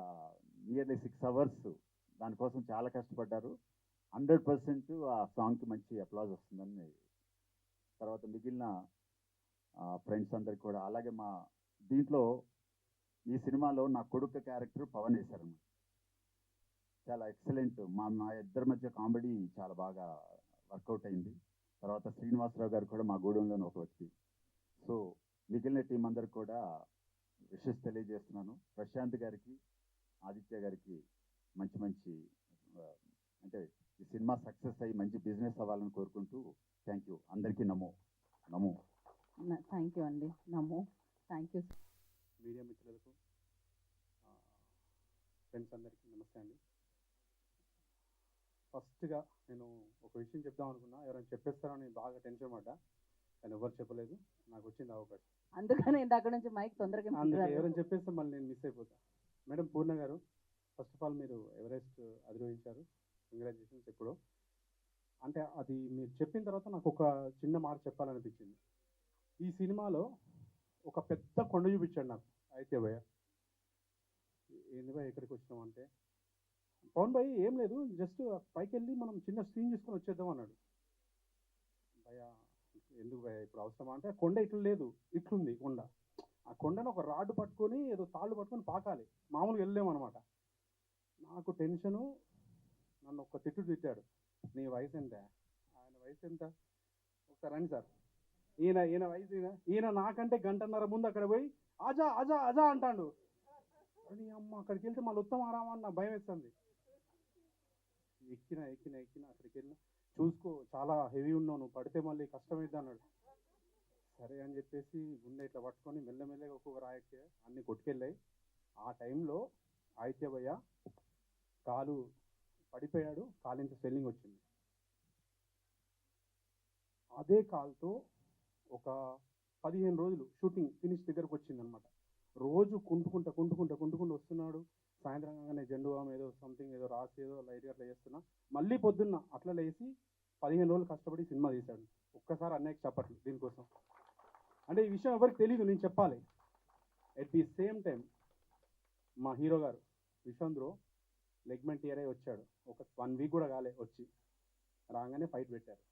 నియర్లీ 6 అవర్స్ దానికోసం చాలా కష్టపడ్డారు. 100% ఆ సాంగ్కి మంచి అప్లాజ్ వస్తుందని. తర్వాత మిగిలిన ఫ్రెండ్స్ అందరికి కూడా, అలాగే మా దీంట్లో ఈ సినిమాలో నా కొడుకు క్యారెక్టర్ పవన్ వేశారన్నమాట. చాలా ఎక్సలెంట్. మా ఇద్దరి మధ్య కామెడీ చాలా బాగా వర్కౌట్ అయింది. తర్వాత శ్రీనివాసరావు గారు కూడా మా గూడెంలోని ఒక వ్యక్తి. సో మిగిలిన టీం అందరికి కూడా విషెస్ తెలియజేస్తున్నాను. ప్రశాంత్ గారికి, ఆదిత్య గారికి మంచి మంచి అంటే ఈ సినిమా సక్సెస్ అయ్యి మంచి బిజినెస్ అవ్వాలని కోరుకుంటూ థ్యాంక్ యూ. అందరికీ నమో నమో. థ్యాంక్ యూ అండి. నమో. Thank you. మీడియా మిత్రులకు, ఫ్రెండ్స్ అందరికీ నమస్తే అండి. ఫస్ట్గా నేను ఒక విషయం చెప్దాం అనుకున్నా, ఎవరైనా చెప్పేస్తారని బాగా టెన్షన్ పడ్డా, కానీ ఎవరు చెప్పలేదు. నాకు వచ్చింది అవకాశం, అందుకని ఇందాక నుంచి మైక్ తొందరగా అందుకే ఎవరైనా చెప్పేస్తే మళ్ళీ నేను మిస్ అయిపోతా. మేడం పూర్ణ గారు, ఫస్ట్ ఆఫ్ ఆల్ మీరు ఎవరెస్ట్ అధిరోహించారు, కంగ్రాచులేషన్స్. ఎప్పుడో అంటే అది మీరు చెప్పిన తర్వాత నాకు ఒక చిన్న మాట చెప్పాలనిపించింది. ఈ సినిమాలో ఒక పెద్ద కొండ చూపించాడు నాకు అయితే భయ్య. ఏంది భయ్య ఇక్కడికి వచ్చినామంటే, పవన్ భయ్ ఏం లేదు, జస్ట్ పైకి వెళ్ళి మనం చిన్న స్క్రీన్ చూసుకొని వచ్చేద్దాం అన్నాడు. భయ్య ఎందుకు భయ్య ఇప్పుడు అవసరమా అంటే, కొండ ఇట్లా లేదు, ఇట్లుంది కొండ. ఆ కొండను ఒక రాడ్డు పట్టుకొని ఏదో తాళ్ళు పట్టుకొని పాకాలి, మామూలుగా వెళ్ళలేమన్నమాట. నాకు టెన్షను. నన్ను ఒక తిట్టాడు, నీ వయసు ఎంత? ఆయన వయసు ఎంత? ఒకసారి రండి సార్. ఈయన వయసు ఈయన నాకంటే గంటన్నర ముందు అక్కడ పోయి అజా అజా అజా అంటాడు. అని అమ్మ అక్కడికి వెళ్తే మళ్ళీ ఉత్తమ ఆరామని నా భయం వేస్తుంది. ఎక్కిన అక్కడికి వెళ్ళిన, చూసుకో చాలా హెవీ ఉన్నావు, నువ్వు పడితే మళ్ళీ కష్టమైద్ది అన్నాడు. సరే అని చెప్పేసి గుండె ఇట్లా పట్టుకొని మెల్లమెల్లగా ఒక్కొక్క రాయಕ್ಕೆ అన్ని కొట్టుకెళ్ళాయి. ఆ టైంలో ఆదిత్య భయ్య కాలు పడిపోయాడు, కాలింత స్వెల్లింగ్ వచ్చింది. అదే కాలుతో ఒక 15 రోజులు షూటింగ్ ఫినిష్ దగ్గరకు వచ్చిందనమాట. రోజు కుంటుకుంటూ వస్తున్నాడు. సాయంత్రం కాగానే జెండు బామ్ ఏదో సంథింగ్ ఏదో రాసి ఏదో లైట్గా అట్లా చేస్తున్నా, మళ్ళీ పొద్దున్న అట్లా లేచి 15 రోజులు కష్టపడి సినిమా తీశాడు. ఒక్కసారి అన్నయ్యకి చప్పట్లు దీనికోసం. అంటే ఈ విషయం ఎవరికి తెలీదు, నేను చెప్పాలి. ఎట్ ది సేమ్ టైం మా హీరో గారు విశ్వంద్రో లెగ్మెంట్ ఇయర్ అయి వచ్చాడు. ఒక 1 వీక్ కూడా కాలే వచ్చి, రాగానే ఫైట్ పెట్టారు.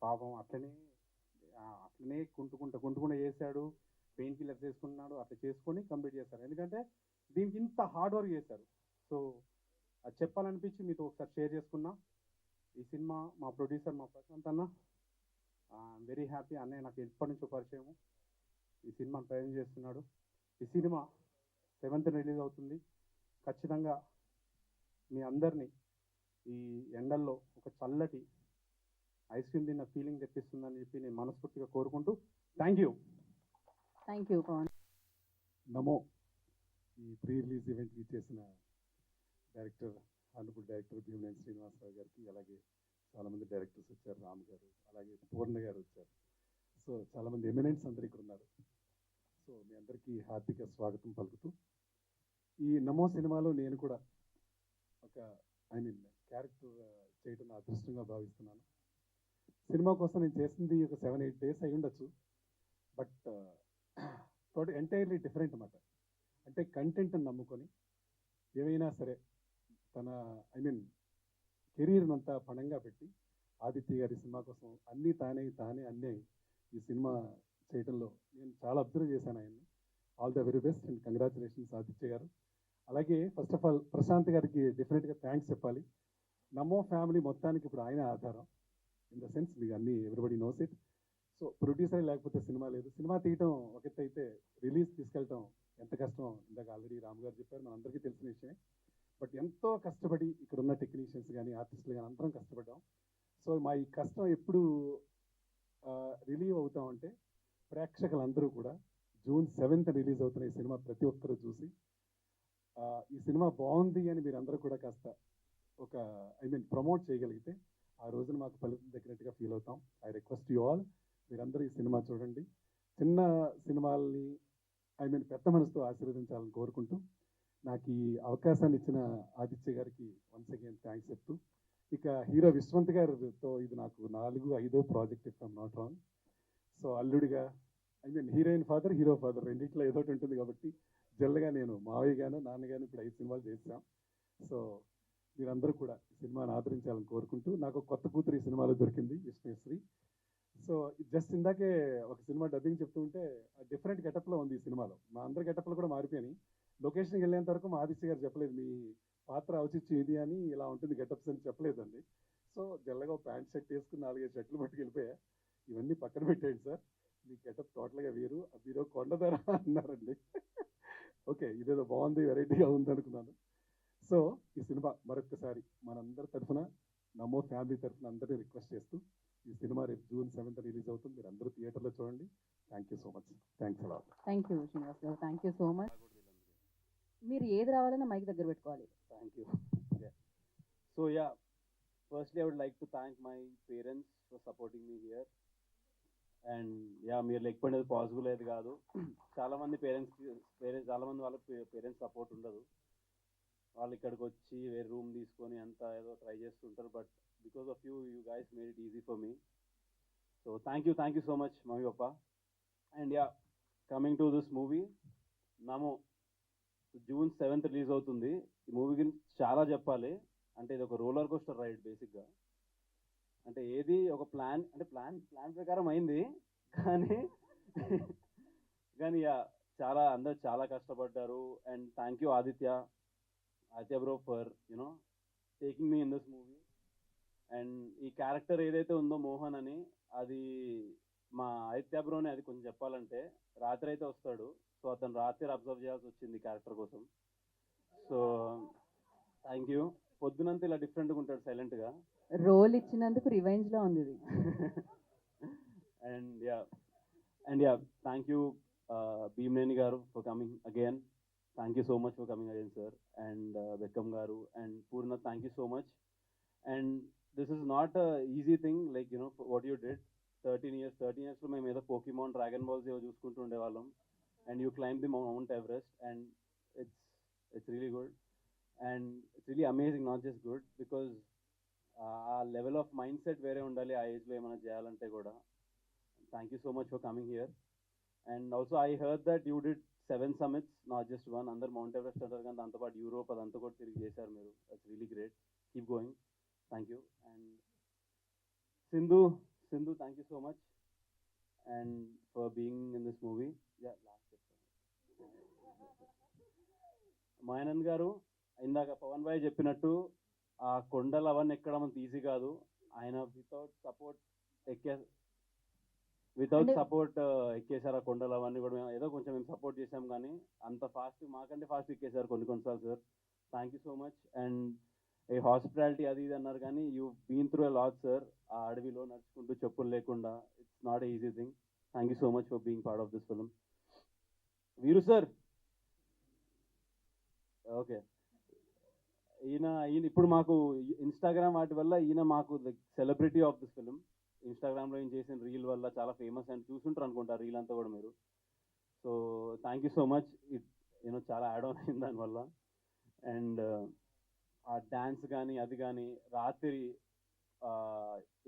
పాపం అట్లనే కుంటుకుంటూ చేశాడు. పెయిన్ కిల్లర్స్ చేసుకున్నాడు, అట్లా చేసుకొని కంప్లీట్ చేశారు. ఎందుకంటే దీనికి ఇంత హార్డ్ వర్క్ చేశారు. సో అది చెప్పాలనిపించి మీతో ఒకసారి షేర్ చేసుకున్నా. ఈ సినిమా మా ప్రొడ్యూసర్ మా ప్రశాంత్ అన్న, వెరీ హ్యాపీ. అన్నయ్య నాకు ఎప్పటి నుంచో పరిచయము. ఈ సినిమాని ప్రజెంట్ చేస్తున్నాడు. ఈ సినిమా 7th రిలీజ్ అవుతుంది. ఖచ్చితంగా మీ అందరినీ ఈ ఎండల్లో ఒక చల్లటి ఐస్ క్రీమ్ తిన్న ఫీలింగ్ తెప్పిస్తుందని చెప్పి నేను మనస్ఫూర్తిగా కోరుకుంటూ థ్యాంక్ యూ పవన్. నమో. ఈ ప్రీ రిలీజ్ ఈవెంట్కి చేసిన director honourable director Bhimaneni Srinivasarao గారికి, అలాగే చాలామంది డైరెక్టర్స్ వచ్చారు, రామ్ గారు, అలాగే పూర్ణ గారు వచ్చారు. సో చాలామంది ఎమినెంట్స్ అందరు ఇక్కడ ఉన్నారు. సో మీ అందరికీ హార్దిక స్వాగతం పలుకుతూ, ఈ నమో సినిమాలో నేను కూడా ఒక క్యారెక్టర్ చేయడం నా అదృష్టంగా భావిస్తున్నాను. సినిమా కోసం నేను చేసింది ఒక 7-8 days అయి ఉండొచ్చు. బట్ టోటల్ ఎంటైర్లీ డిఫరెంట్ అన్నమాట. అంటే కంటెంట్ని నమ్ముకొని ఏమైనా సరే తన కెరీర్ని అంతా పణంగా పెట్టి ఆదిత్య గారి సినిమా కోసం అన్నీ తానే అన్నీ ఈ సినిమా చేయడంలో నేను చాలా అబ్జర్వ్ చేశాను ఆయన్ని. All the very best and congratulations Aditya గారు. అలాగే ఫస్ట్ ఆఫ్ ఆల్ ప్రశాంత్ గారికి డెఫినెట్గా థ్యాంక్స్ చెప్పాలి. నమో ఫ్యామిలీ మొత్తానికి ఇప్పుడు ఆయన ఆధారం. ఇన్ ద సెన్స్ మీకు అన్నీ ఎవ్రీబడి నోస్ ఇట్. సో ప్రొడ్యూసరే లేకపోతే సినిమా లేదు. సినిమా తీయటం ఒక ఎత్తు అయితే రిలీజ్ తీసుకెళ్ళటం ఎంత కష్టం ఇందాక ఆల్రెడీ రామ్ గారు చెప్పారు, మనందరికీ తెలిసిన విషయమే. బట్ ఎంతో కష్టపడి ఇక్కడ ఉన్న టెక్నీషియన్స్ కానీ ఆర్టిస్టులు కానీ అందరం కష్టపడ్డాం. సో మా ఈ కష్టం ఎప్పుడు రిలీవ్ అవుతామంటే ప్రేక్షకులందరూ కూడా June 7th రిలీజ్ అవుతున్న ఈ సినిమా ప్రతి ఒక్కరూ చూసి ఈ సినిమా బాగుంది అని మీరు అందరూ కూడా కాస్త ఒక ప్రమోట్ చేయగలిగితే ఆ రోజున మాకు ఫలితం దగ్గరట్టుగా ఫీల్ అవుతాం. ఐ రిక్వెస్ట్ యూ ఆల్, మీరందరూ ఈ సినిమా చూడండి. చిన్న సినిమాల్ని పెద్ద మనసుతో ఆశీర్వదించాలని కోరుకుంటూ, నాకు ఈ అవకాశాన్ని ఇచ్చిన ఆదిత్య గారికి వన్స్ అగైన్ థ్యాంక్స్ చెప్తూ, ఇక హీరో విశ్వంత్ గారితో ఇది నాకు 4-5వ project if I'm not wrong. So అల్లుడిగా హీరోయిన్ ఫాదర్ హీరో ఫాదర్ రెండిట్లో ఏదో ఉంటుంది కాబట్టి జనరల్గా నేను మావయ్య గాను నాన్నగాను ఇప్పుడు 5 సినిమాలు చేశాం. సో మీరందరూ కూడా ఈ సినిమాని ఆదరించాలని కోరుకుంటూ, నాకు ఒక కొత్త కూతురు ఈ సినిమాలో దొరికింది, విష్ణుశ్రీ. సో జస్ట్ ఇందాకే ఒక సినిమా డబ్బింగ్ చెప్తూ ఉంటే డిఫరెంట్ గెటప్లో ఉంది ఈ సినిమాలో. మా అందరి గెటప్లు కూడా మారిపోయినాయి. లొకేషన్కి వెళ్ళేంత వరకు మా ఆదిత్య గారు చెప్పలేదు మీ పాత్ర ఔచిత్యం ఇది అని, ఇలా ఉంటుంది గెటప్స్ అని చెప్పలేదండి. సో జల్లగా ప్యాంట్ షర్ట్ వేసుకుని 4-5 షర్ట్లు పట్టుకు వెళ్ళిపోయా. ఇవన్నీ పక్కన పెట్టేయండి సార్, మీ గెటప్ టోటల్గా వేరు, మీరు కొండదర అన్నారండి. ఓకే, ఇదేదో బాగుంది, వెరైటీగా ఉంది అనుకున్నాను. సో ఈ సినిమా మరొకసారి మనందరి తరఫున, నమో ఫ్యామిలీ తరఫున అందరినీ రిక్వెస్ట్ చేస్తూ, ఈ సినిమా రేపు June 7th రిలీజ్ అవుతుంది. మీరు అందరూ థియేటర్లో చూడండి. Thank you so much. Thanks a lot. Thank you Srinivas గారు, థ్యాంక్ యూ సో మచ్. మీరు ఏది రావాలన్నా మైక్ దగ్గర పెట్టుకోవాలి. Thank you. Yeah. So yeah, firstly I would like to thank my parents for supporting me here. And yeah, మీరు లేకపోతే అది possible అయ్యేది కాదు. చాలా మంది చాలా మంది వాళ్ళ పేరెంట్స్ సపోర్ట్ ఉండదు. వాళ్ళు ఇక్కడికి వచ్చి వేరే రూమ్ తీసుకొని అంతా ఏదో ట్రై చేస్తుంటారు. But because of you guys made it easy for me. So thank you so much mummy papa. And yeah, coming to this movie Namo, June 7th release అవుతుంది. ఈ మూవీ గురించి చాలా చెప్పాలి. అంటే ఇది ఒక రోలర్ కోస్టర్ రైడ్ బేసిక్గా. అంటే ఏది ఒక ప్లాన్ ప్రకారం అయింది, కానీ యా అందరు చాలా కష్టపడ్డారు. And thank you Aditya bro for you know taking me in this movie. And ఈ క్యారెక్టర్ ఏదైతే ఉందో మోహన్ అని, అది మా ఆదిత్య బ్రోని అది కొంచెం చెప్పాలంటే రాత్రి అయితే వస్తాడు. సో అతను రాత్రి అబ్జర్వ్ చేయాల్సి వచ్చింది క్యారెక్టర్ కోసం. So thank you. పొద్దునంతా ఇలా డిఫరెంట్గా ఉంటాడు సైలెంట్గా. రోల్ ఇచ్చినందుకు రివెంజ్ లో ఉంది ఇది. And yeah thank you Bheemaneni garu for coming again. Thank you so much for coming again sir. And Bekkam garu and Purna, thank you so much. And this is not easy thing, like you know what you did. 13 yearsలో మేము ఏదో Pokemon, dragon balls ఏవో చూసుకుంటూ ఉండేవాళ్ళం. And you climbed the Mount Everest, and it's really good, and it's really amazing, not just good, because our level of mindset vere undali aa age lo emana cheyalante kuda. Thank you so much for coming here. And also I heard that you did 7 summits, not just one. Andar Mount Everest antaru kan danto paatu Europe adanతా కూడా తిరిగి చేశారు మీరు. That's really great. Keep going. Thank you. And Sindhu, thank you so much and for being in this movie. Yeah, మాయనంద్ గారు, ఇందాక పవన్ భాయ్ చెప్పినట్టు ఆ కొండలు అవన్నీ ఎక్కడం అంత ఈజీ కాదు. ఆయన వితౌట్ సపోర్ట్ ఎక్కేశారు ఆ కొండలు అవన్నీ కూడా. మేము ఏదో కొంచెం మేము సపోర్ట్ చేసాం, కానీ అంత మాకంటే ఫాస్ట్ ఎక్కేశారు కొన్నిసార్లు sir. Thank you so much. And ఈ హాస్పిటాలిటీ అది ఇది అన్నారు, కానీ you been through a lot sir. ఆ అడవిలో నడుచుకుంటూ చెప్పులు లేకుండా, it's not a easy thing. Thank you so much for being part of this film. వీరు సార్, ఓకే, ఈయన ఇప్పుడు మాకు ఇన్స్టాగ్రామ్ వాటి వల్ల ఈయన మాకు సెలబ్రిటీ ఆఫ్ దిస్ ఫిలిం. ఇన్స్టాగ్రామ్లో ఈయన చేసిన రీల్ వల్ల చాలా ఫేమస్ అండ్ చూసుంటారు అనుకుంటా రీల్ అంతా కూడా మీరు. So thank you so much. You know చాలా యాడ్ ఆన్ అయింది దానివల్ల. అండ్ ఆ డ్యాన్స్ కానీ అది కానీ రాత్రి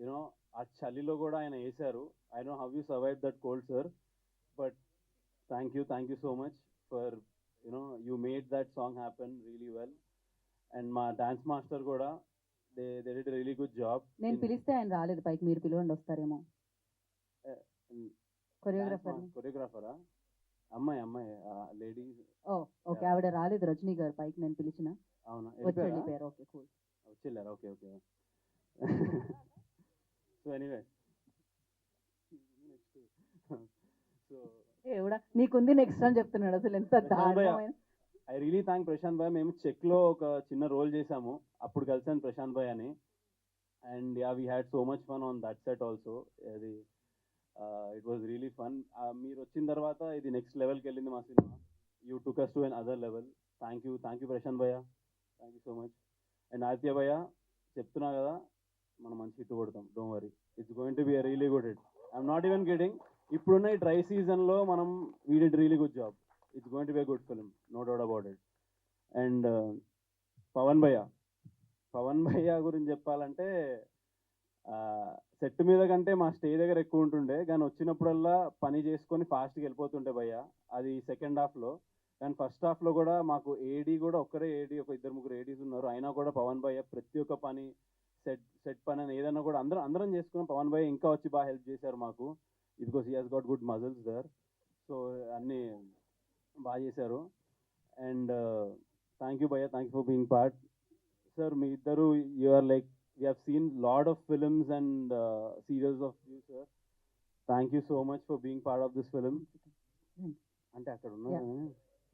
యూనో ఆ చలిలో కూడా ఆయన వేశారు. I know how you survive that cold sir, but thank you so much for you made that song happen really well. And మా డాన్స్ మాస్టర్ కూడా they did a really good job. నేను పిలిస్తే ఆయన రాలేదు పైకి, మీరు పిలవండి వస్తారేమో. కొరియోగ్రాఫరా అమ్మాయి లేడీ. ఓకే, ఆవిడ రాలేదు రజనీ గారు పైకి, నేను పిలిచిన. అవునా, వెళ్ళిపోయారు. ఓకే, కూల్, వచ్చేళ్ళారు. ఓకే. సో ఎనీవే, సో నీకుంది నెక్స్ట్ అని చెప్తున్నాడు అసలు. ఎంత దారుణమైన. I really thank Prashanth bhai. మేము చెక్లో ఒక చిన్న రోల్ చేసాము, అప్పుడు కలిసాను ప్రశాంత్ భాయ్ అని. And yeah, we had so much fun on that set also. అది ఇట్ వాజ్ రియలీ ఫన్. మీరు వచ్చిన తర్వాత ఇది నెక్స్ట్ లెవెల్కి వెళ్ళింది మా సినిమా. You took us to another level. Thank you Prashanth bhaiya, thank you so much. And Aditya bhaiya, చెప్తున్నా కదా మనం మంచి హిట్ కొడతాం, don't worry. It's going to be a really good hit. I'm not even kidding. ఇప్పుడున్న ఈ డ్రై సీజన్లో మనం we did really good job. It's going to be a good film, no doubt about it. And Pawan భయ్య గురించి చెప్పాలంటే, set మీద కంటే మా స్టేజ్ దగ్గర ఎక్కువ ఉంటుండే, కానీ వచ్చినప్పుడల్లా పని చేసుకొని ఫాస్ట్గా వెళ్ళిపోతుండే భయ్య. అది సెకండ్ హాఫ్లో. కానీ ఫస్ట్ హాఫ్లో కూడా మాకు ఏడీ కూడా ఒక్కరే ఏడీ, ఒక ఇద్దరు ముగ్గురు ఏడీస్ ఉన్నారు. అయినా కూడా పవన్ భయ్య ప్రతి ఒక్క పని, సెట్ పని అని ఏదైనా కూడా అందరం చేసుకున్నాం. పవన్ భయ్య ఇంకా వచ్చి బాగా హెల్ప్ చేశారు మాకు, because he has got good muscles there. So అన్నీ బాగా చేశారు. And thank you bhaiya, thank you for being part. Sir మీ ఇద్దరు, you are like, we have seen lot of films and serials of you sir. Thank you so much for being part of this film. అంటే అక్కడ ఉన్నారు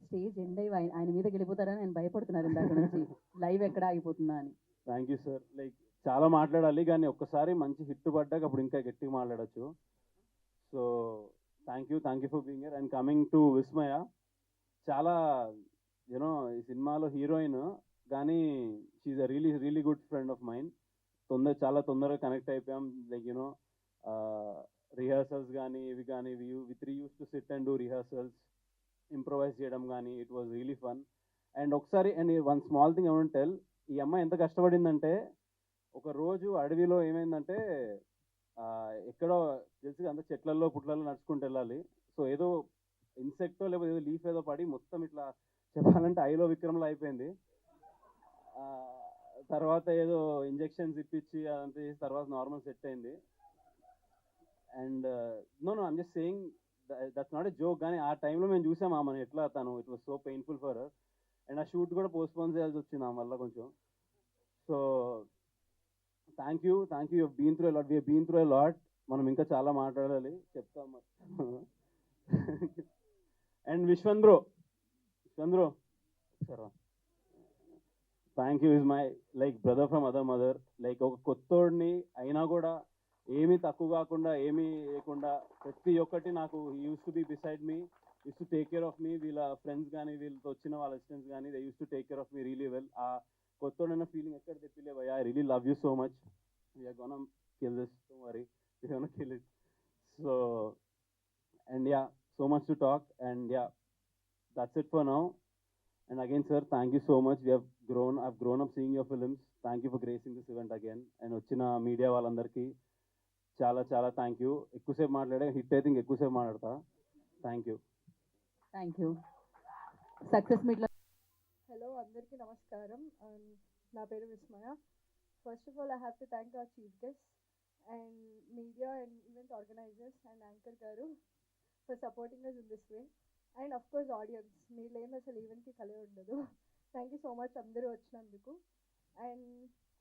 stage end అయ్యి ఆయన మీద వెళ్ళిపోతారని నేను భయపడుతున్నారు ఇందాక నుంచి, లైవ్ ఎక్కడ ఆగిపోతుందా అని. Thank you sir. లైక్ చాలా మాట్లాడాలి కానీ ఒక్కసారి మంచి హిట్ పడ్డాక అప్పుడు ఇంకా గట్టిగా మాట్లాడచ్చు. So thank you for being here. And coming to Vismaya, చాలా యూనో ఈ సినిమాలో హీరోయిన్ కానీ she's a really good friend of mind. చాలా తొందరగా కనెక్ట్ అయిపోయాం. లైక్ యూనో రిహార్సల్స్ కానీ ఇవి కానీ we three used to sit and do rehearsals, improvise చేయడం కానీ, it was really fun. And ఒకసారి and one small thing I want tell, ఈ అమ్మాయి ఎంత కష్టపడిందంటే, ఒక రోజు అడవిలో ఏమైందంటే ఎక్కడో తెలుసు అంత చెట్లలో పుట్లలో నడుచుకుంటూ వెళ్ళాలి. సో ఏదో ఇన్సెక్టో లేకపోతే ఏదో లీఫ్ ఏదో పడి మొత్తం ఇట్లా చెప్పాలంటే ఐలో విక్రమ్లో అయిపోయింది. తర్వాత ఏదో ఇంజెక్షన్స్ ఇప్పించి అదంతా చేసి తర్వాత నార్మల్ సెట్ అయింది. And no I'm just saying that's not a joke. కానీ ఆ టైంలో మేము చూసాం ఆమెను ఎట్లా, తను it was so painful for her. And ఆ షూట్ కూడా పోస్ట్పోన్ చేయాల్సి వచ్చింది ఆమె వల్ల కొంచెం. So thank you been through a lot. మనం ఇంకా చాలా మాట్లాడాలి, చెప్తాం. అండ్ విశ్వన్ బ్రో సరే, thank you. Is my like brother from other mother. Like ఒక కొత్తోడిని అయినా కూడా ఏమీ తక్కువ కాకుండా ఏమీ లేకుండా ప్రతి ఒక్కటి నాకు used to be beside me, used to take care of me. వీళ్ళ ఫ్రెండ్స్ కానీ వీళ్ళతో వచ్చిన వాళ్ళ అసిస్టెంట్స్ కానీ they used to take care of me really well. ఆ కొత్తోడైన ఫీలింగ్ ఎక్కడ తెప్పిలేవయ్యా. I really love you so much. We're gonna kill this, don't worry, we're gonna kill it. So and yeah, so much to talk, and yeah, that's it for now. And again sir, thank you so much. I've grown up seeing your films. Thank you for gracing this event again. And వచ్చిన media వాళ్ళందరికీ చాలా thank you. ఎక్కువసేపు మాట్లాడే hit అయితే ఇంక ఎక్కువసేపు మాట్లాడతా. Thank you. Success మీట్లో హలో అందరికీ నమస్కారం. నా పేరు Vismaya. First of all I have to thank our chief guest and media and event organisers and anchor garu for supporting us in this way. And of course audience, మీరు లేని అసలు ఈవెంట్కి కలే ఉండదు. థ్యాంక్ యూ సో మచ్ అందరూ వచ్చినందుకు. And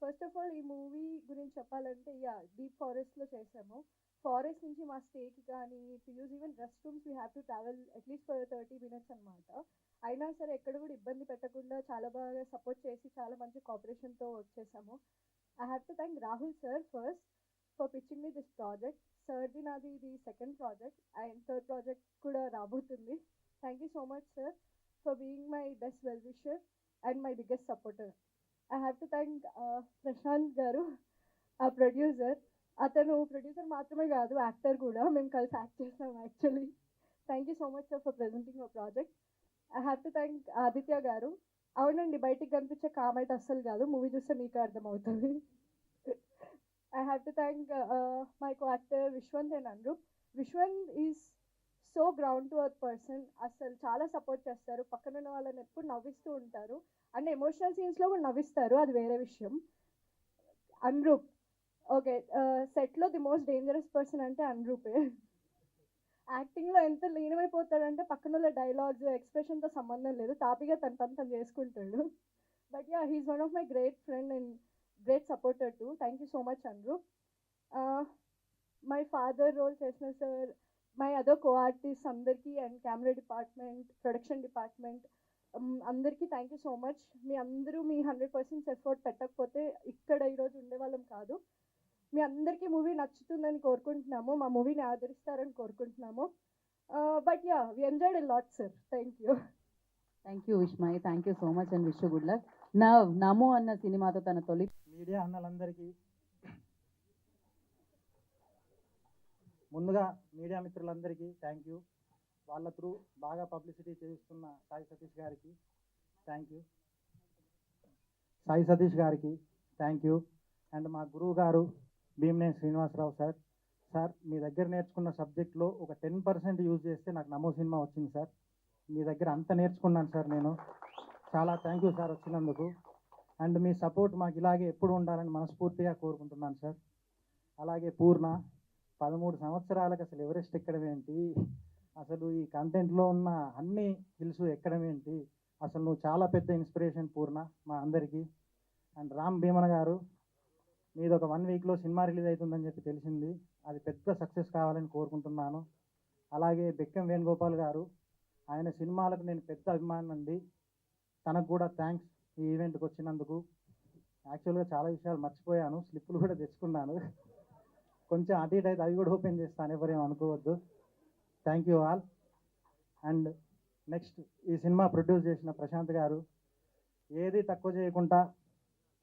first of all ఈ movie గురించి చెప్పాలంటే, డీప్ ఫారెస్ట్లో చేసాము. ఫారెస్ట్ నుంచి మా స్టేకి కానీ to use even rest rooms we have to travel at least for 30 minutes అనమాట. అయినా సరే ఎక్కడ కూడా ఇబ్బంది పెట్టకుండా చాలా బాగా సపోర్ట్ చేసి చాలా మంచి కోఆపరేషన్తో వర్క్ చేసాము. I have to thank Rahul sir first for pitching me this project. సార్ది నాది ఇది second project and third project కూడా రాబోతుంది. Thank you so much sir for being my best well wisher and my biggest supporter. I have to thank Prashanth garu, ఆ producer. అతను producer మాత్రమే కాదు, actor కూడా. మేము కలిసి యాక్ట్ చేస్తాం actually. Thank you so much sir for presenting our project. I have to thank Aditya గారు. అవునండి, బయటికి కనిపించే కామెంట్ అస్సలు కాదు, మూవీ చూస్తే మీకు అర్థమవుతుంది. I have to thank my co-actor Vishwant and Anrup. Vishwant is so ground to earth person. అసలు చాలా సపోర్ట్ చేస్తారు, పక్కన ఉన్న వాళ్ళని ఎప్పుడు నవ్విస్తూ ఉంటారు. అండ్ ఎమోషనల్ సీన్స్లో కూడా నవ్విస్తారు, అది వేరే విషయం. అన్రూప్, ఓకే, సెట్లో ది మోస్ట్ డేంజరస్ పర్సన్ అంటే అన్రూపే. యాక్టింగ్లో ఎంత లీనమైపోతాడంటే పక్కన వాళ్ళ డైలాగ్స్ ఎక్స్ప్రెషన్తో సంబంధం లేదు, తాపిగా తన పని తను చేసుకుంటాడు. But yeah, he's one of my great friend and great supporter too. Thank you so much Anrup. My father role chesna sir, my other co-artists andarki and camera department, production department andarki thank you so much. మీ అందరూ మీ 100% effort పెట్టకపోతే ఇక్కడ ఈరోజు ఉండేవాళ్ళం కాదు. మీ అందరికీ movie నచ్చుతుందని కోరుకుంటున్నాము, మా మూవీని ఆదరిస్తారని కోరుకుంటున్నాము. But yeah, we enjoyed a lot sir. Thank you Vishmay, thank you so much and wish you good luck. Namo అన్న సినిమాతో తన తొలి మీడియా అన్నలందరికీ ముందుగా మీడియా మిత్రులందరికీ థ్యాంక్ యూ. వాళ్ళ త్రూ బాగా పబ్లిసిటీ చేస్తున్న సాయి సతీష్ గారికి థ్యాంక్ యూ. అండ్ మా గురువు గారు భీమనేని శ్రీనివాసరావు సార్, మీ దగ్గర నేర్చుకున్న సబ్జెక్ట్లో ఒక 10% యూజ్ చేస్తే నాకు నమో సినిమా వచ్చింది సార్. మీ దగ్గర అంత నేర్చుకున్నాను సార్ నేను. చాలా థ్యాంక్ యూ సార్ వచ్చినందుకు. అండ్ మీ సపోర్ట్ మాకు ఇలాగే ఎప్పుడు ఉండాలని మనస్ఫూర్తిగా కోరుకుంటున్నాను సార్. అలాగే పూర్ణ 13 సంవత్సరాలకు అసలు ఎవరెస్ట్ ఎక్కడం ఏంటి, అసలు ఈ కంటెంట్లో ఉన్న అన్ని హిల్స్ ఎక్కడం ఏంటి, అసలు నువ్వు చాలా పెద్ద ఇన్స్పిరేషన్ పూర్ణ మా అందరికీ. అండ్ రామ్ భీమన గారు, మీది ఒక 1 వీక్లో సినిమా రిలీజ్ అవుతుందని చెప్పి తెలిసింది, అది పెద్ద సక్సెస్ కావాలని కోరుకుంటున్నాను. అలాగే బెక్కం వేణుగోపాల్ గారు, ఆయన సినిమాలకు నేను పెద్ద అభిమానం అండి. తనకు కూడా థ్యాంక్స్ ఈ ఈవెంట్కి వచ్చినందుకు. యాక్చువల్గా చాలా విషయాలు మర్చిపోయాను, స్లిప్పులు కూడా తెచ్చుకున్నాను, కొంచెం అటు ఇటు అయితే అవి కూడా ఓపెన్ చేస్తాను, ఎవరేం అనుకోవద్దు. Thank you all. And next ఈ సినిమా ప్రొడ్యూస్ చేసిన ప్రశాంత్ గారు, ఏది తక్కువ చేయకుండా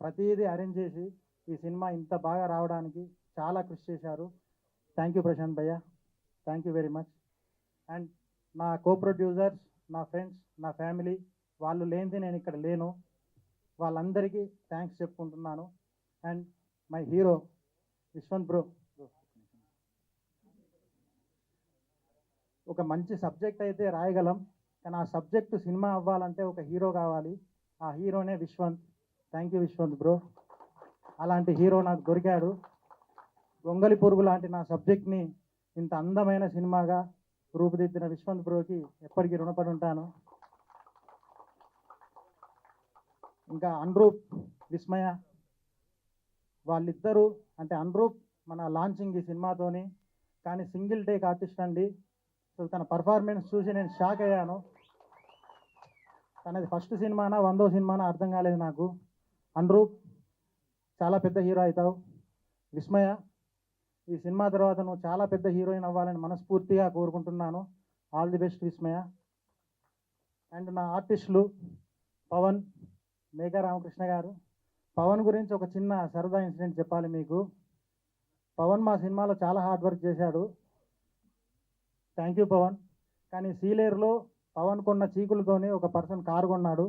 ప్రతిదీ అరేంజ్ చేసి ఈ సినిమా ఇంత బాగా రావడానికి చాలా కృషి చేశారు. Thank you Prashanth bhaiya, thank you very much. And నా కో ప్రొడ్యూసర్స్, నా ఫ్రెండ్స్, నా ఫ్యామిలీ, వాళ్ళు లేనిది నేను ఇక్కడ లేను, వాళ్ళందరికీ థ్యాంక్స్ చెప్పుకుంటున్నాను. And my hero Viswant bro, ఒక మంచి సబ్జెక్ట్ అయితే రాయగలం, కానీ ఆ సబ్జెక్టు సినిమా అవ్వాలంటే ఒక హీరో కావాలి, ఆ హీరోనే Vishwant. Thank you Vishwant bro, అలాంటి హీరో నాకు దొరికాడు. గొంగలి పురుగు లాంటి నా సబ్జెక్ట్ని ఇంత అందమైన సినిమాగా రూపుదిద్దిన విశ్వంత్ బ్రోకి ఎప్పటికీ రుణపడి ఉంటాను. ఇంకా అనురూప్, విస్మయ, వాళ్ళిద్దరూ అంటే అనురూప్ మన లాంచింగ్ ఈ సినిమాతోని, కానీ సింగిల్ టేక్ ఆర్టిస్ట్ అండి. అసలు తన పర్ఫార్మెన్స్ చూసి నేను షాక్ అయ్యాను. తనది ఫస్ట్ సినిమానా 100వ సినిమానా అర్థం కాలేదు నాకు. అనురూప్ చాలా పెద్ద హీరో అవుతావు. విస్మయ, ఈ సినిమా తర్వాత నువ్వు చాలా పెద్ద హీరోయిన్ అవ్వాలని మనస్ఫూర్తిగా కోరుకుంటున్నాను. All the best Vismaya. And నా ఆర్టిస్టులు పవన్, మేఘా రామకృష్ణ గారు. పవన్ గురించి ఒక చిన్న సరదా ఇన్సిడెంట్ చెప్పాలి మీకు. పవన్ మా సినిమాలో చాలా హార్డ్ వర్క్ చేశాడు, థ్యాంక్ యూ పవన్. కానీ సీలేరులో పవన్ కొన్న చీకులతోనే ఒక పర్సన్ కారు కొన్నాడు.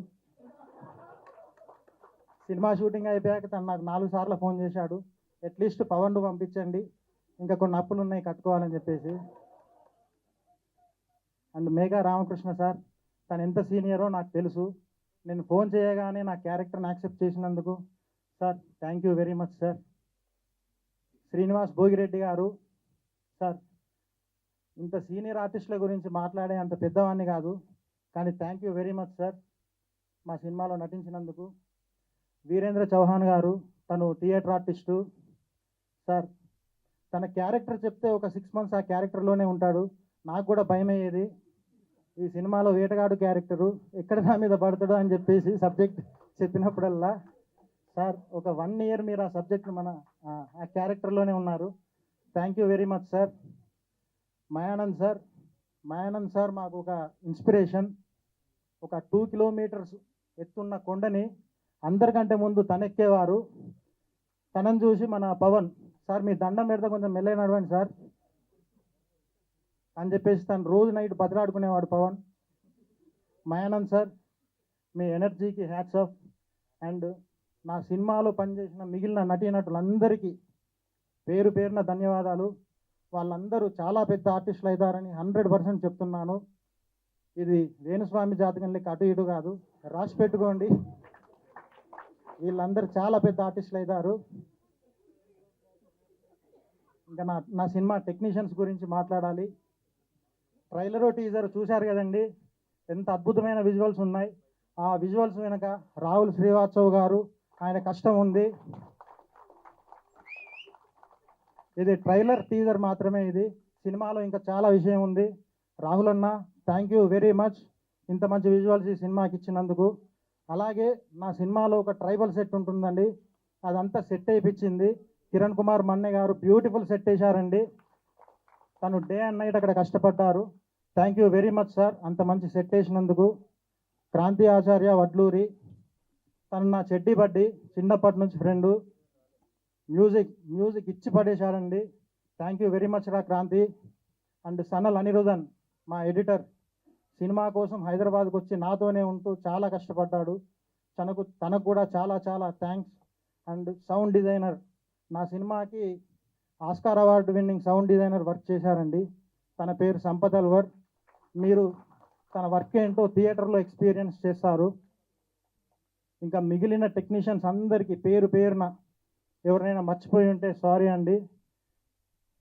సినిమా షూటింగ్ అయిపోయాక తను నాకు 4 సార్లు ఫోన్ చేశాడు, అట్లీస్ట్ పవన్ పంపించండి, ఇంకా కొన్ని అప్పులు ఉన్నాయి కట్టుకోవాలని చెప్పేసి. అండ్ మేఘా రామకృష్ణ సార్, తను ఎంత సీనియరో నాకు తెలుసు. నేను ఫోన్ చేయగానే నా క్యారెక్టర్ని యాక్సెప్ట్ చేసినందుకు sir thank you very much sir. Srinivas Bhogireddy గారు సార్, ఇంత సీనియర్ ఆర్టిస్టుల గురించి మాట్లాడే అంత పెద్దవాడిని కాదు, కానీ thank you very much sir మా సినిమాలో నటించినందుకు. వీరేంద్ర చౌహాన్ గారు, తను థియేటర్ ఆర్టిస్టు సార్. తన క్యారెక్టర్ చెప్తే ఒక 6 months ఆ క్యారెక్టర్లోనే ఉంటాడు. నాకు కూడా భయం అయ్యేది, ఈ సినిమాలో వేటగాడు క్యారెక్టరు ఎక్కడ నా మీద పడతాడో అని చెప్పేసి సబ్జెక్ట్ చెప్పినప్పుడల్లా. సార్ ఒక 1 year మీరు ఆ సబ్జెక్ట్ ఆ క్యారెక్టర్లోనే ఉన్నారు. Thank you very much sir. Mayanand sir, Mayanand sir మాకు ఒక ఇన్స్పిరేషన్. ఒక 2 kilometers ఎత్తున్న కొండని అందరికంటే ముందు తనెక్కేవారు. తనని చూసి మన పవన్ సార్, మీ దండం పెడితే కొంచెం మెల్లగా నడవండి సార్ అని చెప్పేసి తను రోజు నైట్ బతిలాడుకునేవాడు పవన్. మయానంద్ సార్, మీ ఎనర్జీకి హ్యాట్స్ ఆఫ్. అండ్ నా సినిమాలో పనిచేసిన మిగిలిన నటీనటులందరికీ పేరు పేరున ధన్యవాదాలు. వాళ్ళందరూ చాలా పెద్ద ఆర్టిస్టులు అవుతారని 100% చెప్తున్నాను. ఇది వేణుస్వామి జాతకం లెక్క అటు ఇటు కాదు, రాసి పెట్టుకోండి. వీళ్ళందరూ చాలా పెద్ద ఆర్టిస్టులు అవుతారు. ఇంకా నా సినిమా టెక్నీషియన్స్ గురించి మాట్లాడాలి. ట్రైలరు టీజర్ చూశారు కదండి, ఎంత అద్భుతమైన విజువల్స్ ఉన్నాయి. ఆ విజువల్స్ వెనక రాహుల్ శ్రీవాత్సవ్ గారు, ఆయన కష్టం ఉంది. ఇది ట్రైలర్ టీజర్ మాత్రమే, ఇది సినిమాలో ఇంకా చాలా విషయం ఉంది. రాహుల్ అన్న థ్యాంక్ యూ వెరీ మచ్ ఇంత మంచి విజువల్స్ ఈ సినిమాకి ఇచ్చినందుకు. అలాగే నా సినిమాలో ఒక ట్రైబల్ సెట్ ఉంటుందండి, అదంతా సెట్ అయిపించింది కిరణ్ కుమార్ మన్నే గారు. బ్యూటిఫుల్ సెట్ వేశారండి, తను డే అండ్ నైట్ అక్కడ కష్టపడ్డారు. Thank you very much sir అంత మంచి సెట్ వేసినందుకు. క్రాంతి ఆచార్య వడ్లూరి, తను నా చెడ్డి బడ్డి, చిన్నప్పటి నుంచి ఫ్రెండు. మ్యూజిక్ ఇచ్చి పడేశారండి, థ్యాంక్ యూ వెరీ మచ్ రా క్రాంతి. అండ్ సనల్ అనిరుధన్ మా ఎడిటర్, సినిమా కోసం హైదరాబాద్కి వచ్చి నాతోనే ఉంటూ చాలా కష్టపడ్డాడు. తనకు కూడా చాలా చాలా థ్యాంక్స్. అండ్ సౌండ్ డిజైనర్, నా సినిమాకి Oscar award winning sound designer work చేశారండి, తన పేరు సంపత్ అల్వర్. మీరు తన వర్క్ ఏంటో థియేటర్లో ఎక్స్పీరియన్స్ చేస్తారు. ఇంకా మిగిలిన టెక్నీషియన్స్ అందరికీ పేరు పేరున ఎవరైనా మర్చిపోయి ఉంటే సారీ అండి.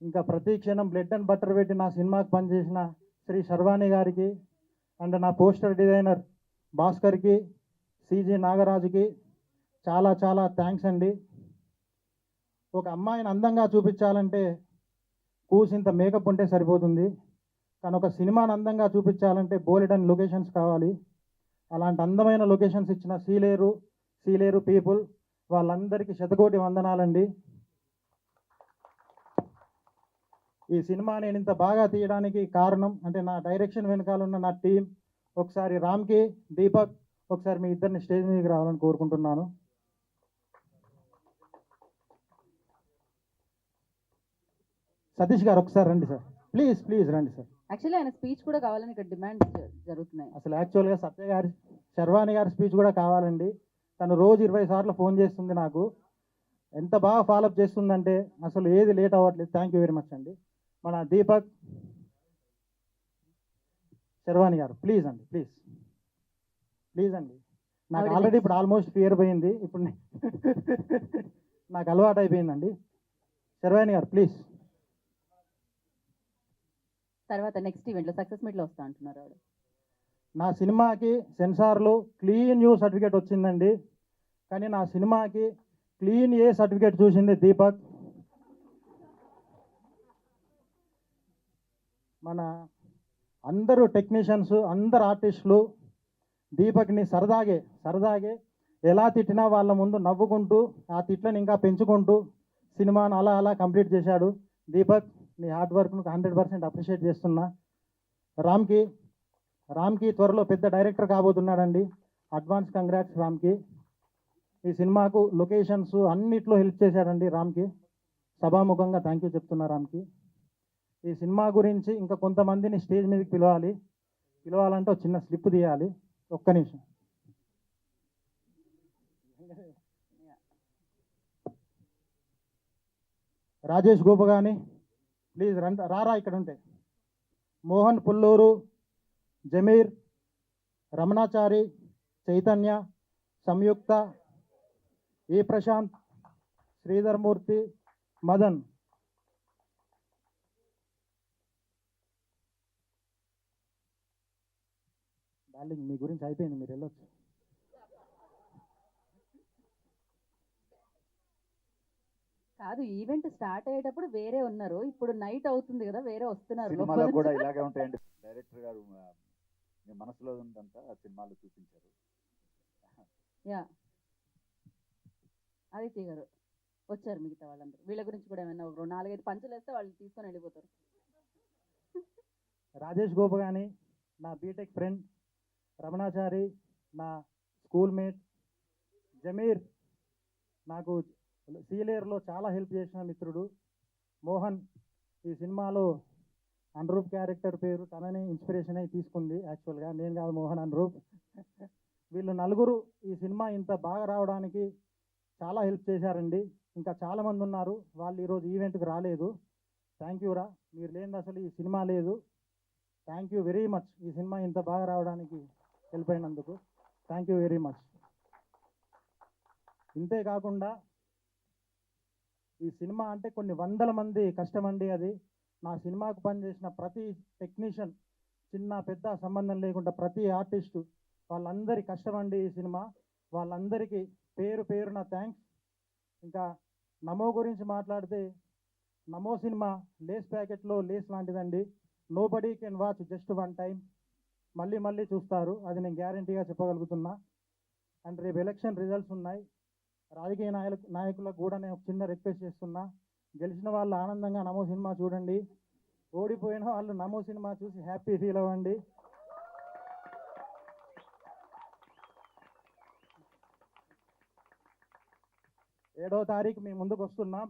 ఇంకా ప్రతి క్షణం బ్లడ్ అండ్ బటర్ పెట్టి నా సినిమాకి పనిచేసిన శ్రీ శర్వాణి గారికి అండ్ నా పోస్టర్ డిజైనర్ భాస్కర్కి, సిజి నాగరాజుకి చాలా చాలా థ్యాంక్స్ అండి. ఒక అమ్మాయిని అందంగా చూపించాలంటే కూసింత మేకప్ ఉంటే సరిపోతుంది, కానీ ఒక సినిమాని అందంగా చూపించాలంటే బోలెడన్ లొకేషన్స్ కావాలి. అలాంటి అందమైన లొకేషన్స్ ఇచ్చిన సీలేరు పీపుల్ వాళ్ళందరికీ శతకోటి వందనాలండి. ఈ సినిమా నేను ఇంత బాగా తీయడానికి కారణం అంటే నా డైరెక్షన్ వెనకాల ఉన్న నా టీం. ఒకసారి రామ్కి, దీపక్, ఒకసారి మీ ఇద్దరిని స్టేజ్ మీదకి రావాలని కోరుకుంటున్నాను. సతీష్ గారు ఒకసారి రండి సార్, ప్లీజ్ ప్లీజ్ రండి సార్. యాక్చువల్లీ ఆయన స్పీచ్ కూడా కావాలని ఇక్కడ డిమాండ్ జరుగుతున్నాయి. అసలు యాక్చువల్గా శర్వాణి గారి స్పీచ్ కూడా కావాలండి. తను రోజు 20 సార్లు ఫోన్ చేస్తుంది నాకు. ఎంత బాగా ఫాలోఅప్ చేస్తుందంటే అసలు ఏది లేట్ అవ్వట్లేదు. థ్యాంక్ యూ వెరీ మచ్ అండి. మన దీపక్, శర్వాణి గారు ప్లీజ్ అండి, ప్లీజ్ ప్లీజ్ అండి. నాకు ఆల్రెడీ ఇప్పుడు ఆల్మోస్ట్ ఫియర్ పోయింది, ఇప్పుడు నాకు అలవాటు అయిపోయిందండి. శర్వాణి గారు ప్లీజ్. తర్వాత నెక్స్ట్ ఈవెంట్లో సక్సెస్ మీట్లో వస్తా అంటున్నారు ఆవిడ. నా సినిమాకి సెన్సార్లో క్లీన్ యూ సర్టిఫికేట్ వచ్చిందండి, కానీ నా సినిమాకి క్లీన్ ఏ సర్టిఫికేట్ చూసింది దీపక్. మన అందరూ టెక్నీషియన్స్, అందరు ఆర్టిస్టులు దీపక్ని సరదాగే ఎలా తిట్టినా వాళ్ళ ముందు నవ్వుకుంటూ ఆ తిట్లను ఇంకా పెంచుకుంటూ సినిమాను అలా అలా కంప్లీట్ చేశాడు. దీపక్, నీ హార్డ్ వర్క్ను 100% అప్రిషియేట్ చేస్తున్నా. రామ్కి త్వరలో పెద్ద డైరెక్టర్ కాబోతున్నాడండి. అడ్వాన్స్ కంగ్రాట్స్ రామ్కి. ఈ సినిమాకు లొకేషన్స్ అన్నిట్లో హెల్ప్ చేశాడండి రామ్కి. సభాముఖంగా థ్యాంక్ యూ చెప్తున్నా రామ్కి. ఈ సినిమా గురించి ఇంకా కొంతమందిని స్టేజ్ మీదకి పిలవాలంటే ఒక చిన్న స్లిప్ తీయాలి. ఒక్క నిమిషం. రాజేష్ గోపగాని ప్లీజ్ రారా ఇక్కడ ఉంటే. మోహన్ పుల్లూరు, జమీర్, రమణాచారి, చైతన్య, సంయుక్త, ఏ ప్రశాంత్, శ్రీధర్ మూర్తి, మదన్. డార్లింగ్ మీ గురించి అయిపోయింది, మీరు వెళ్ళొచ్చు. కాదు, ఈవెంట్ స్టార్ట్ అయ్యేటప్పుడు వేరే ఉన్నారు, ఇప్పుడు నైట్ అవుతుంది కదా వేరే వస్తున్నారు. సినిమాలో కూడా ఇలాగే ఉంటాయండి. డైరెక్టర్ గారు మీ మనసులో ఉందంతా సినిమాలో చూపించారు. యా, ఆదిత్య గారు వచ్చారు. మిగతా వాళ్ళందరూ వీళ్ళ గురించి కూడా ఏమైనా ఒక 4-5 పంచులు వేస్తే వాళ్ళు తీసుకొని వెళ్ళిపోతారు. రాజేష్ గోపగాని నా బీటెక్ ఫ్రెండ్, రమణాచారి నా స్కూల్ మేట్, జమీర్ నాకు సీలేరులో చాలా హెల్ప్ చేసిన మిత్రుడు, మోహన్ ఈ సినిమాలో అనురూప్ క్యారెక్టర్ పేరు తనని ఇన్స్పిరేషన్ అయి తీసుకుంది. యాక్చువల్గా నేను కాదు, మోహన్ అనురూప్. వీళ్ళు నలుగురు ఈ సినిమా ఇంత బాగా రావడానికి చాలా హెల్ప్ చేశారండి. ఇంకా చాలామంది ఉన్నారు, వాళ్ళు ఈరోజు ఈవెంట్కి రాలేదు. థ్యాంక్ యూ రా, మీరు లేనిది అసలు ఈ సినిమా లేదు. Thank you very much. ఈ సినిమా ఇంత బాగా రావడానికి హెల్ప్ అయినందుకు థ్యాంక్ యూ వెరీ మచ్. ఇంతే కాకుండా ఈ సినిమా అంటే కొన్ని వందల మంది కష్టమండి. అది నా సినిమాకు పనిచేసిన ప్రతి టెక్నీషియన్, చిన్న పెద్ద సంబంధం లేకుండా ప్రతి ఆర్టిస్టు, వాళ్ళందరి కష్టమండి ఈ సినిమా. వాళ్ళందరికీ పేరు పేరున థ్యాంక్స్. ఇంకా నమో గురించి మాట్లాడితే, నమో సినిమా లేస్ ప్యాకెట్లో లేస్ లాంటిదండి. Nobody can watch just one time. మళ్ళీ మళ్ళీ చూస్తారు, అది నేను గ్యారంటీగా చెప్పగలుగుతున్నా. అండ్ రేపు ఎలక్షన్ రిజల్ట్స్ ఉన్నాయి. రాజకీయ నాయకులకు కూడా నేను ఒక చిన్న రిక్వెస్ట్ చేస్తున్నా, గెలిచిన వాళ్ళు ఆనందంగా నమో సినిమా చూడండి, ఓడిపోయిన వాళ్ళు నమో సినిమా చూసి హ్యాపీ ఫీల్ అవ్వండి. ఏడో తారీఖు మీ ముందుకు వస్తున్నాం,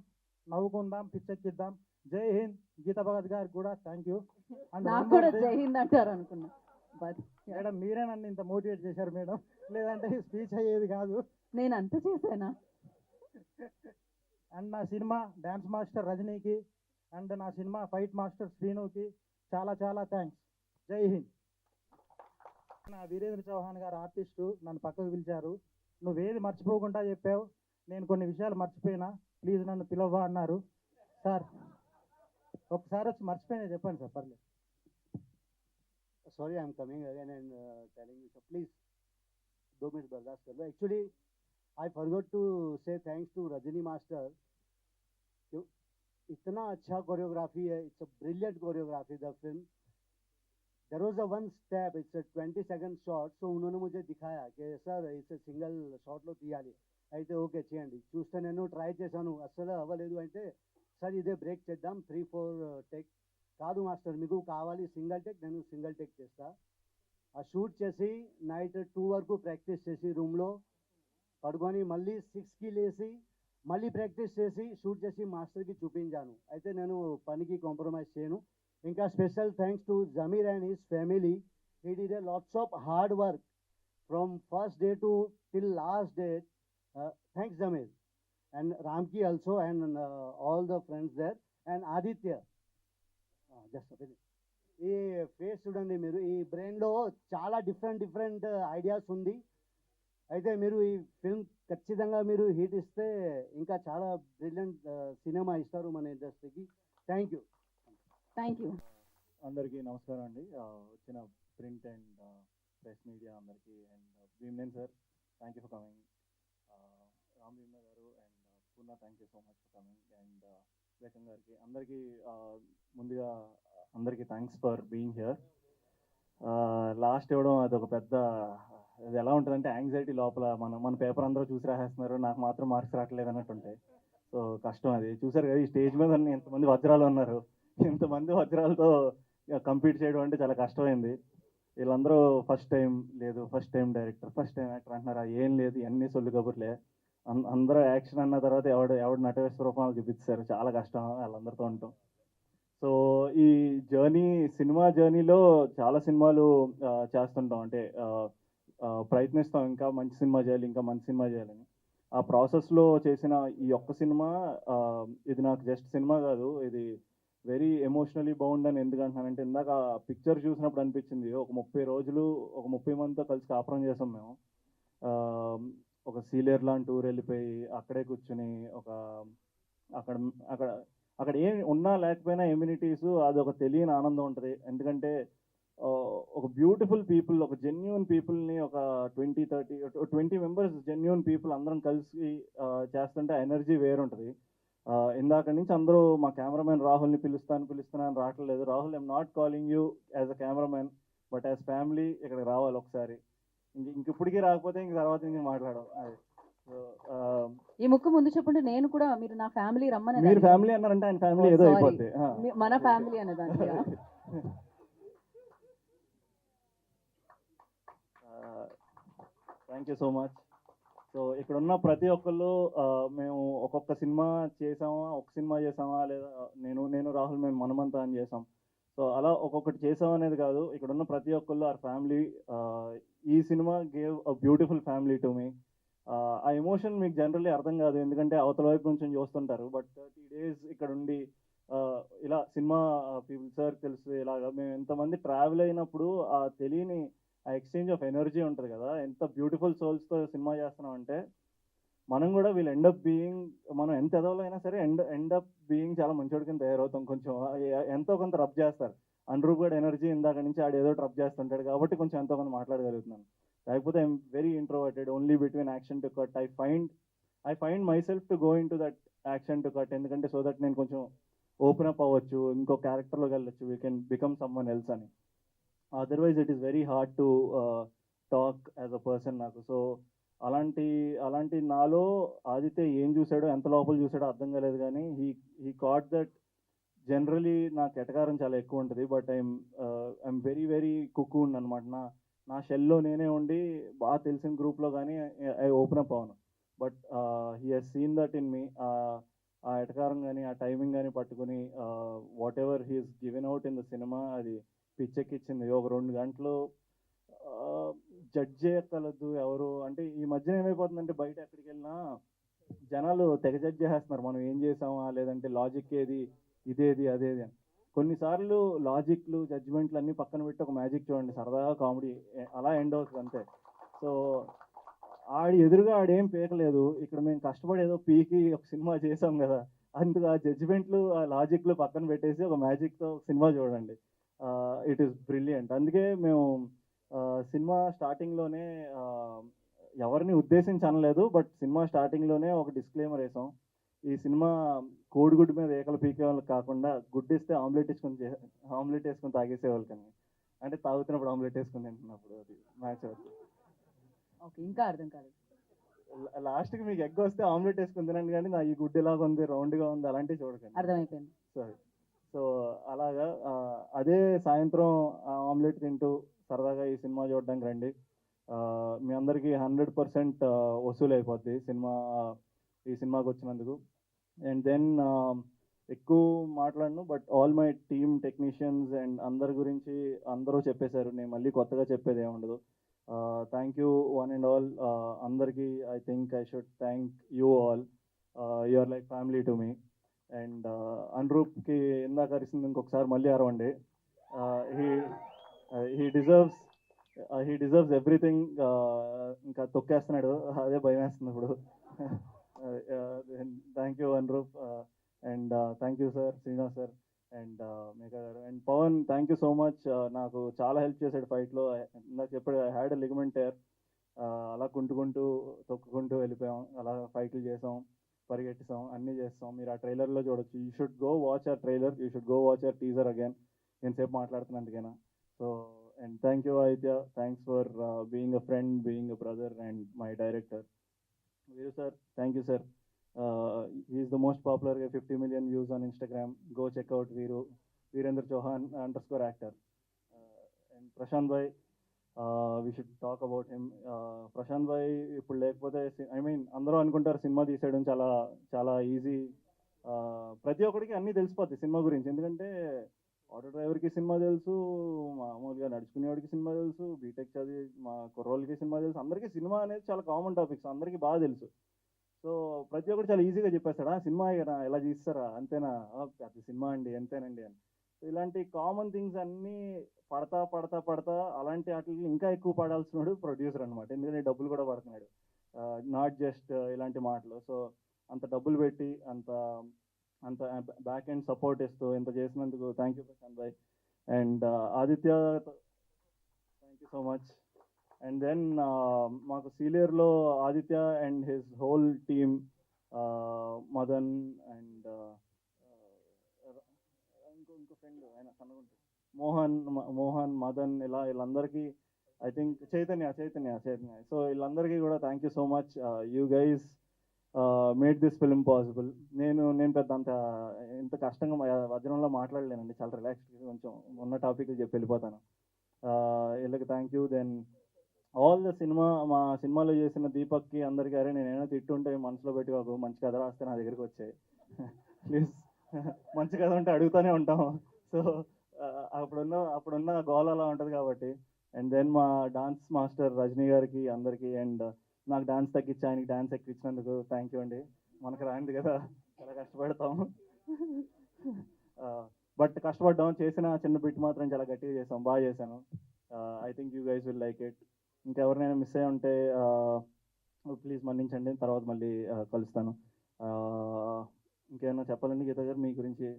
నవ్వుకుందాం, పిచ్చెక్కిద్దాం. జై హింద్. గీతా భగత్ గారికి కూడా థ్యాంక్ యూ. నాకు కూడా జై హింద్ అంటారు అనుకున్నా. మేడం మీరే నన్ను ఇంత మోటివేట్ చేశారు మేడం, లేదంటే స్పీచ్ అయ్యేది కాదు. నేను అంత చేశానా? అండ్ నా సినిమా డ్యాన్స్ మాస్టర్ రజనీకి అండ్ నా సినిమా ఫైట్ మాస్టర్ శ్రీనుకి చాలా చాలా థ్యాంక్స్. జై హింద్. నా వీరేంద్ర చౌహాన్ గారు ఆర్టిస్టు నన్ను పక్కకు పిలిచారు. నువ్వేది మర్చిపోకుండా చెప్పావు, నేను కొన్ని విషయాలు మర్చిపోయినా, ప్లీజ్ నన్ను పిలవ్వా అన్నారు. సార్ ఒకసారి వచ్చి మర్చిపోయినా చెప్పండి సార్, పర్లేదు. Sorry, I'm coming again and telling you, so please 2 minutes बर्दाश्त कर लो. Actually, I forgot to say thanks to Rajini Master. इतना अच्छा कोरियोग्राफी है, it's a brilliant choreography the film. There was a one step, it's a 20-second shot, so उन्होंने मुझे दिखाया कि sir इसे సింగిల్ షాట్లో తీయాలి. అయితే ఓకే చేయండి, చూస్తే నేను ట్రై చేశాను, అస్సలు అవ్వలేదు. అంటే సార్ ఇదే బ్రేక్ చేద్దాం, 3-4 టేక్. కాదు మాస్టర్, మీకు కావాలి సింగిల్ టేక్, నేను సింగిల్ టేక్ చేస్తా. ఆ షూట్ చేసి నైట్ 2 వరకు ప్రాక్టీస్ చేసి రూమ్లో పడుకొని మళ్ళీ 6కి లేచి మళ్ళీ ప్రాక్టీస్ చేసి షూట్ చేసి మాస్టర్కి చూపించాను. అయితే నేను పనికి కాంప్రమైజ్ చేయను. ఇంకా special thanks to Zameer and his family. He did a lots of hard work from first day to till last day. Thanks Zameer and రామ్కి also and all the friends there and Aditya. Just ఈ face చూడండి మీరు, ఈ బ్రెయిన్లో చాలా different ideas ఉంది. అయితే మీరు ఈ ఫిల్మ్ ఖచ్చితంగా మీరు హిట్ ఇస్తే ఇంకా చాలా బ్రిలియంట్ సినిమా ఇస్తారు మన ఇండస్ట్రీకి. Thank you. Thank you. అందరికీ నమస్కారం అండి. వచ్చిన ప్రింట్ అండ్ ప్రెస్ మీడియా అందరికీ and Bheemnen sir, thank you for coming. Ram Bheemna గారు and Purna, thank you so much for coming. And బేకం గారికి అందరికీ ముందుగా అందరికీ thanks for being here. Last ఇవ్వడం అదొక పెద్ద, అది ఎలా ఉంటుందంటే యాంగ్జైటీ లోపల, మన పేపర్ అందరూ చూసి రాసేస్తున్నారు, నాకు మాత్రం మార్క్స్ రావట్లేదు అన్నట్టు ఉంటాయి. సో కష్టం అది. చూసారు కదా ఈ స్టేజ్ మీద ఎంతమంది వజ్రాలు ఉన్నారు, ఇంతమంది వజ్రాలతో కంపీట్ చేయడం అంటే చాలా కష్టమైంది. వీళ్ళందరూ first time director, first time actor అంటున్నారు. ఏం లేదు, అన్నీ సొల్లు కబుర్లే. అందరూ యాక్షన్ అన్న తర్వాత ఎవడు నటవేశ్వర రూపాలు చూపిస్తారు. చాలా కష్టం వాళ్ళందరితో ఉంటాం. సో ఈ సినిమా జర్నీలో చాలా సినిమాలు చేస్తుంటాం, అంటే ప్రయత్నిస్తాం ఇంకా మంచి సినిమా చేయాలని. ఆ ప్రాసెస్లో చేసిన ఈ ఒక్క సినిమా, ఇది నాకు జస్ట్ సినిమా కాదు, ఇది వెరీ ఎమోషనలీ బౌండ్ అని ఎందుకు అంటున్నానంటే, ఇందాక పిక్చర్ చూసినప్పుడు అనిపించింది, ఒక 30 రోజులు 30 మందితో కలిసి కాపురం చేసాం మేము. ఒక సీలేర్ లాంటి టూర్ వెళ్ళిపోయి అక్కడే కూర్చుని అక్కడ ఏం ఉన్నా లేకపోయినా ఎమ్యూనిటీస్, అది ఒక తెలియని ఆనందం ఉంటుంది. ఎందుకంటే ఒక బ్యూటిఫుల్ పీపుల్, ఒక జెన్యూన్ పీపుల్ని ఒక 20 మెంబర్స్ జెన్యూన్ పీపుల్ అందరం కలిసి చేస్తుంటే ఎనర్జీ వేరుంటుంది. ఇందాక నుంచి అందరూ మా కెమెరామెన్ రాహుల్ని పిలుస్తున్నాను రావట్లేదు. Rahul, I'm not calling you as a cameraman, but as family ఇక్కడికి రావాలి ఒకసారి. ఇప్పటికీ రాకపోతే తర్వాత ఇంక మాట్లాడడం. ఈ ముక్కు ముందు చెప్పుంటే నేను కూడా మీరు నా ఫ్యామిలీ రమ్మని. మీరు ఫ్యామిలీ అన్నారంటే ఆయన ఫ్యామిలీ ఏదో అయిపోద్ది. మన ఫ్యామిలీ అనేదాన్ని. Thank you so much. So ఇక్కడ ఉన్న ప్రతి ఒక్కళ్ళు మేము ఒక్కొక్క సినిమా చేసామా లేదా నేను రాహుల్ మేము మనమంతా అని చేసాం. సో అలా ఒక్కొక్కటి చేసాం అనేది కాదు, ఇక్కడ ఉన్న ప్రతి ఒక్కళ్ళు ఆర్ ఫ్యామిలీ. ఈ cinema gave a beautiful family to me. ఆ ఎమోషన్ మీకు జనరల్లీ అర్థం కాదు, ఎందుకంటే అవతల వైపు నుంచి చూస్తుంటారు. బట్ 30 days ఇక్కడ ఉండి ఇలా సినిమా పీపుల్ సార్ తెలుసు, ఇలాగా మేము ఎంతమంది ట్రావెల్ అయినప్పుడు ఆ తెలియని ఆ ఎక్స్చేంజ్ ఆఫ్ ఎనర్జీ ఉంటుంది కదా. ఎంత బ్యూటిఫుల్ సోల్స్తో సినిమా చేస్తున్నాం అంటే, మనం కూడా వీళ్ళు ఎండప్ బీయింగ్, మనం ఎంత ఎదవలైనా సరే ఎండప్ బీయింగ్ చాలా మంచోడి కింద తయారవుతాం. కొంచెం ఎంతో కొంత రబ్ చేస్తారు. అన్రూప్ కూడా ఎనర్జీ ఇందాక నుంచి ఆడు ఏదో రబ్ చేస్తుంటాడు కాబట్టి కొంచెం ఎంతో కొంత మాట్లాడగలుగుతున్నాను. లేకపోతే I'm very introverted, only between action to cut. I find myself to go into that action to cut, ఎందుకంటే సో దట్ నేను కొంచెం ఓపెన్ అప్ అవ్వచ్చు, ఇంకో క్యారెక్టర్లోకి వెళ్ళొచ్చు, we can become someone else అని. Otherwise it is very hard to talk as a person నాకు. So అలాంటి నాలో ఆదిత్య ఏం చూసాడో, ఎంత లోపల చూసాడో అర్థం కాలేదు, కానీ హీ కాట్ దట్. జనరలీ నాకు ఎటకారం చాలా ఎక్కువ ఉంటుంది, but I'm very very cocoon అనమాట. నా షెల్లో నేనే ఉండి బాగా తెలిసిన గ్రూప్లో కానీ ఐ ఓపెన్ అప్ అవును. But he he's seen that in me. ఆ ఎటకారం కానీ ఆ టైమింగ్ కానీ పట్టుకుని whatever he's given out in the cinema, అది పిచ్చెక్కిచ్చింది. ఒక 2 గంటలు జడ్జ్ చేయక్కర్లేదు ఎవరు. అంటే ఈ మధ్యన ఏమైపోతుందంటే, బయట ఎక్కడికి వెళ్ళినా జనాలు తెగ జడ్జ్ చేసేస్తున్నారు, మనం ఏం చేసామా, లేదంటే లాజిక్ ఏది, ఇదేది అదేది అని. కొన్నిసార్లు లాజిక్లు జడ్జిమెంట్లు అన్నీ పక్కన పెట్టి ఒక మ్యాజిక్ చూడండి, సరదాగా కామెడీ అలా ఎండ్ అవుతుంది అంతే. సో ఎదురుగా ఆడేం పీకలేదు, ఇక్కడ మేము కష్టపడి ఏదో పీకి ఒక సినిమా చేసాం కదా, అందుకు ఆ జడ్జిమెంట్లు ఆ లాజిక్లు పక్కన పెట్టేసి ఒక మ్యాజిక్తో సినిమా చూడండి. It is brilliant. అందుకే మేము సినిమా స్టార్టింగ్లోనే ఎవరిని ఉద్దేశించి అనలేదు, బట్ సినిమా స్టార్టింగ్లోనే ఒక డిస్క్లైమర్ వేసాం. ఈ సినిమా కోడిగుడ్డు మీద ఏకలు పీకే వాళ్ళకి కాకుండా గుడ్డు ఇస్తే ఆమ్లెట్ వేసుకొని తాగేసేవాళ్ళు, కానీ అంటే తాగుతున్నప్పుడు ఆమ్లెట్ వేసుకొని తింటున్నప్పుడు అది మ్యాచ్ అవుతుంది. ఓకే, ఇంకా అర్థం కాలేదు. లాస్ట్కి మీకు ఎగ్ వస్తే ఆమ్లెట్ వేసుకొని తినండి, కానీ నా ఈ గుడ్డు ఎలాగ ఉంది, రౌండ్గా ఉంది అలాంటివి చూడకండి. అర్థమైపోయింది. సరే, సో అలాగా అదే సాయంత్రం ఆమ్లెట్ తింటూ సరదాగా ఈ సినిమా చూడడానికి రండి. మీ అందరికీ 100% వసూలు అయిపోద్ది ఈ సినిమాకి వచ్చినందుకు. అండ్ దెన్ ఎక్కువ మాట్లాడను, but all my team technicians and అందరి గురించి అందరూ చెప్పేశారు, నేను మళ్ళీ కొత్తగా చెప్పేది ఏముండదు. Thank you one and all. అందరికీ I think I should thank you all. You are like family to me. And అనురూప్కి ఇందాక అరిసింది ఇంకొకసారి మళ్ళీ అరవండి. He deserves everything. ఇంకా తొక్కేస్తున్నాడు, అదే భయం వేస్తుంది ఇప్పుడు. Thank you Anuroop. And thank you sir, Srinivas sir and Megha గారు and Pavan. Thank you so much. నాకు చాలా హెల్ప్ చేశాడు ఫైట్లో. నాకు చెప్పాడు I had a ligament tear. అలా కుంటుకుంటూ తొక్కుకుంటూ వెళ్ళిపోయాం, అలా ఫైట్లు చేసాం, పరిగెట్టిసాం, అన్నీ చేస్తాం. మీరు ఆ ట్రైలర్లో చూడొచ్చు. You should go watch our trailer, you should go watch our teaser again. నేను సేపు మాట్లాడుతున్నందుకైనా. So and thank you Aditya, thanks for being a friend, being a brother and my director. Viru sir, thank you sir. He is the most popular, 50 million views on Instagram. Go check out Virendra Chauhan _actor. And Prashant bhai, we should talk about him. Prashant bhai ఇప్పుడు లేకపోతే అందరూ అనుకుంటారు cinema తీసేయడం చాలా చాలా easy. ప్రతి ఒక్కడికి అన్నీ తెలిసిపోద్ది సినిమా గురించి, ఎందుకంటే ఆటో డ్రైవర్కి సినిమా తెలుసు, మామూలుగా నడుచుకునేవాడికి సినిమా తెలుసు, బీటెక్ చదివి మా కుర్రోళ్ళకి సినిమా తెలుసు. అందరికీ సినిమా అనేది చాలా కామన్ టాపిక్స్, అందరికీ బాగా తెలుసు. సో ప్రతి ఒక్కరు చాలా ఈజీగా చెప్పేస్తాడా, సినిమా ఎలా తీస్తారా, అంతేనా, అది సినిమా అండి అంతేనండి అని. సో ఇలాంటి కామన్ థింగ్స్ అన్నీ పడతా అలాంటి వాటికి ఇంకా ఎక్కువ పడాల్సినాడు ప్రొడ్యూసర్ అనమాట, ఎందుకంటే డబ్బులు కూడా పడుతున్నాడు, నాట్ జస్ట్ ఇలాంటి మాటలు. సో అంత డబ్బులు పెట్టి అంత బ్యాక్ అండ్ సపోర్ట్ ఇస్తూ ఇంత చేసినందుకు థ్యాంక్ యూ ప్రశాంత్ భాయ్. And Aditya, thank you so much. And then మాకు సీనియర్లో Aditya and his whole team, Madan and ఇంకో ఫ్రెండ్ ఆయన మోహన్ మదన్, వీళ్ళందరికీ ఐ థింక్ చైతన్య. సో వీళ్ళందరికీ కూడా thank you so much. You guys made this film possible. నేను పెద్ద ఇంత కష్టంగా వజ్రంలో మాట్లాడలేనండి, చాలా రిలాక్స్డ్గా కొంచెం ఉన్న టాపిక్లు చెప్పి వెళ్ళిపోతాను. వీళ్ళకి thank you. Then all the మా సినిమాలో చేసిన దీపక్కి అందరికీ, అరే నేనైనా తిట్టుంటే మనసులో పెట్టుకోకు, మంచి కథ రాస్తే నా దగ్గరికి వచ్చాయి ప్లీజ్. మంచి కథ ఉంటే అడుగుతూనే ఉంటాం. సో అప్పుడున్న గోల్ అలా ఉంటుంది కాబట్టి. అండ్ దెన్ మా డాన్స్ మాస్టర్ రజనీ గారికి అందరికీ, అండ్ నాకు డాన్స్ తగ్గించి ఆయనకి డాన్స్ ఎక్కించినందుకు థ్యాంక్ యూ అండి. మనకు రాంది కదా, చాలా కష్టపడతాం, బట్ కష్టపడ్డాం. చేసిన చిన్న బిట్ మాత్రం చాలా గట్టిగా చేసాం, బాగా చేశాను. I think you guys will like it. ఇంకెవరినైనా మిస్ అయ్యి ఉంటే ప్లీజ్ మన్నించండి, తర్వాత మళ్ళీ కలుస్తాను. ఇంకేమైనా చెప్పాలండి గీత గారు మీ గురించి?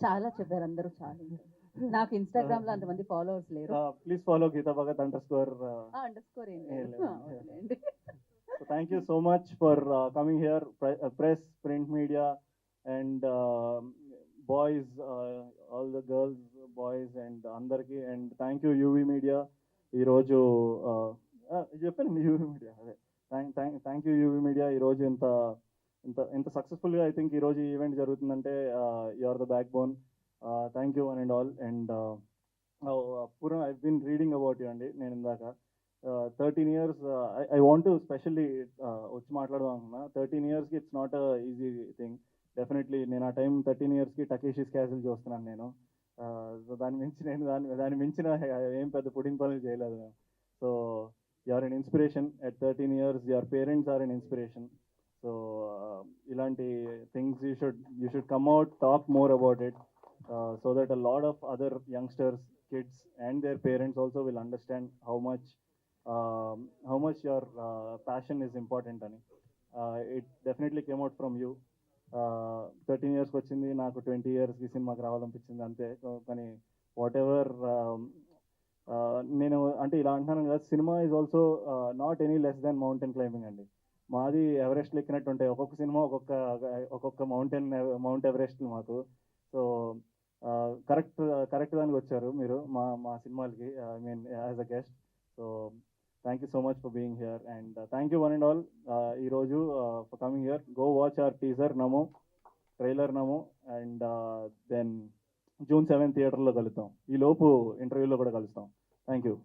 చాలా చెప్పారు అందరూ, చాలా. నాకు ఇన్స్టాగ్రామ్ లో అంతమంది ఫాలోవర్స్ లేరు. Please follow Geeta Bhagat _. Thank you so much for coming here, press, print media and boys, all the girls, boys and అందరికీ. And thank you UV media. ఈరోజు చెప్పాను యూవీ మీడియా, అదే థ్యాంక్ యూ యూవీ మీడియా. ఈరోజు ఇంత సక్సెస్ఫుల్గా I think ఈరోజు event జరుగుతుందంటే you are the backbone. Thank you one and all. And Purna, I been reading about you అండి. నేను ఇందాక 13 years, I want to specially వచ్చి మాట్లాడదాం అనుకున్నా. 13 yearsకి it's not a easy thing. Definitely నేను ఆ టైం 13 yearsకి టకేషీస్ క్యాసిల్ చూస్తున్నాను నేను. సో దాని మించిన ఏం పెద్ద పుడింగ్ పనులు చేయలేదు. So you are an inspiration at 13 years. Your parents are an inspiration. So ఇలాంటి things you should come out, talk more about it. so that a lot of other youngsters, kids, and their parents also will understand how much your passion is important అని. It definitely came out from you. 13 years వచ్చింది, నాకు 20 years ఈ సినిమాకి రావాలనిపించింది అంతే. కానీ what ever నేను అంటే ఇలా అంటున్నాను కదా, cinema is also not any less than mountain climbing అండి. మాది ఎవరెస్ట్లు ఎక్కినట్టు ఉంటాయి, ఒక్కొక్క సినిమా ఒక్కొక్క మౌంట్ ఎవరెస్ట్ మాకు. సో కరెక్ట్ దానికి వచ్చారు మీరు మా సినిమాలకి, I mean as a guest. So thank you so much for being here and thank you one and all ఈరోజు for coming here. Go watch our teaser Namo, trailer Namo, and then June 7 థియేటర్లో కలుద్దాం. ఈ లోపు ఇంటర్వ్యూలో కూడా కలుస్తాం. Thank you.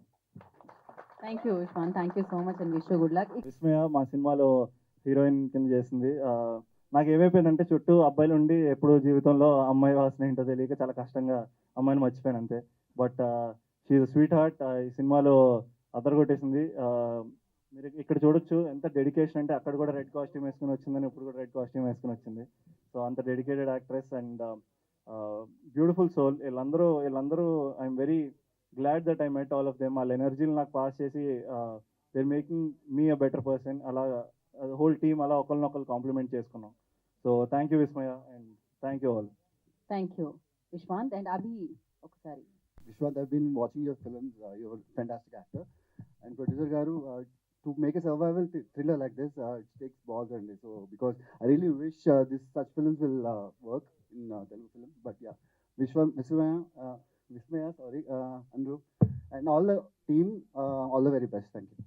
Thank you Vishwan, thank you so much and wish you good luck. Vismaya మా సినిమాలో హీరోయిన్ కింద చేసింది. నాకు ఏమైపోయిందంటే చుట్టూ అబ్బాయిలు ఉండి ఎప్పుడు జీవితంలో అమ్మాయి వాసన ఏంటో తెలియక చాలా కష్టంగా అమ్మాయిని మర్చిపోయాను అంతే. But she's sweet heart. ఈ సినిమాలో అదరగొట్టేసింది. మీరు ఇక్కడ చూడొచ్చు ఎంత డెడికేషన్ అంటే, అక్కడ కూడా రెడ్ కాస్ట్యూమ్ వేసుకుని వచ్చిందని, ఇప్పుడు కూడా రెడ్ కాస్ట్యూమ్ వేసుకుని వచ్చింది. సో అంత dedicated actress and beautiful soul. వీళ్ళందరూ I'm very glad that I met all of them. వాళ్ళ ఎనర్జీని నాకు పాస్ చేసి their making me a better person. అలా హోల్ టీమ్ అలా ఒకరినొకరు కాంప్లిమెంట్ చేసుకున్నాం. So thank you Vismaya and thank you all. Thank you Vishwanth and Abhi ఒకసారి. Vishwant, I've been watching your films. You're a fantastic actor. And producer Garu, to make a survival thriller like this, it takes balls and so, because I really wish such films will work in Telugu films. But yeah, Vismaya, sorry, Andrew, and all the team, all the very best. Thank you.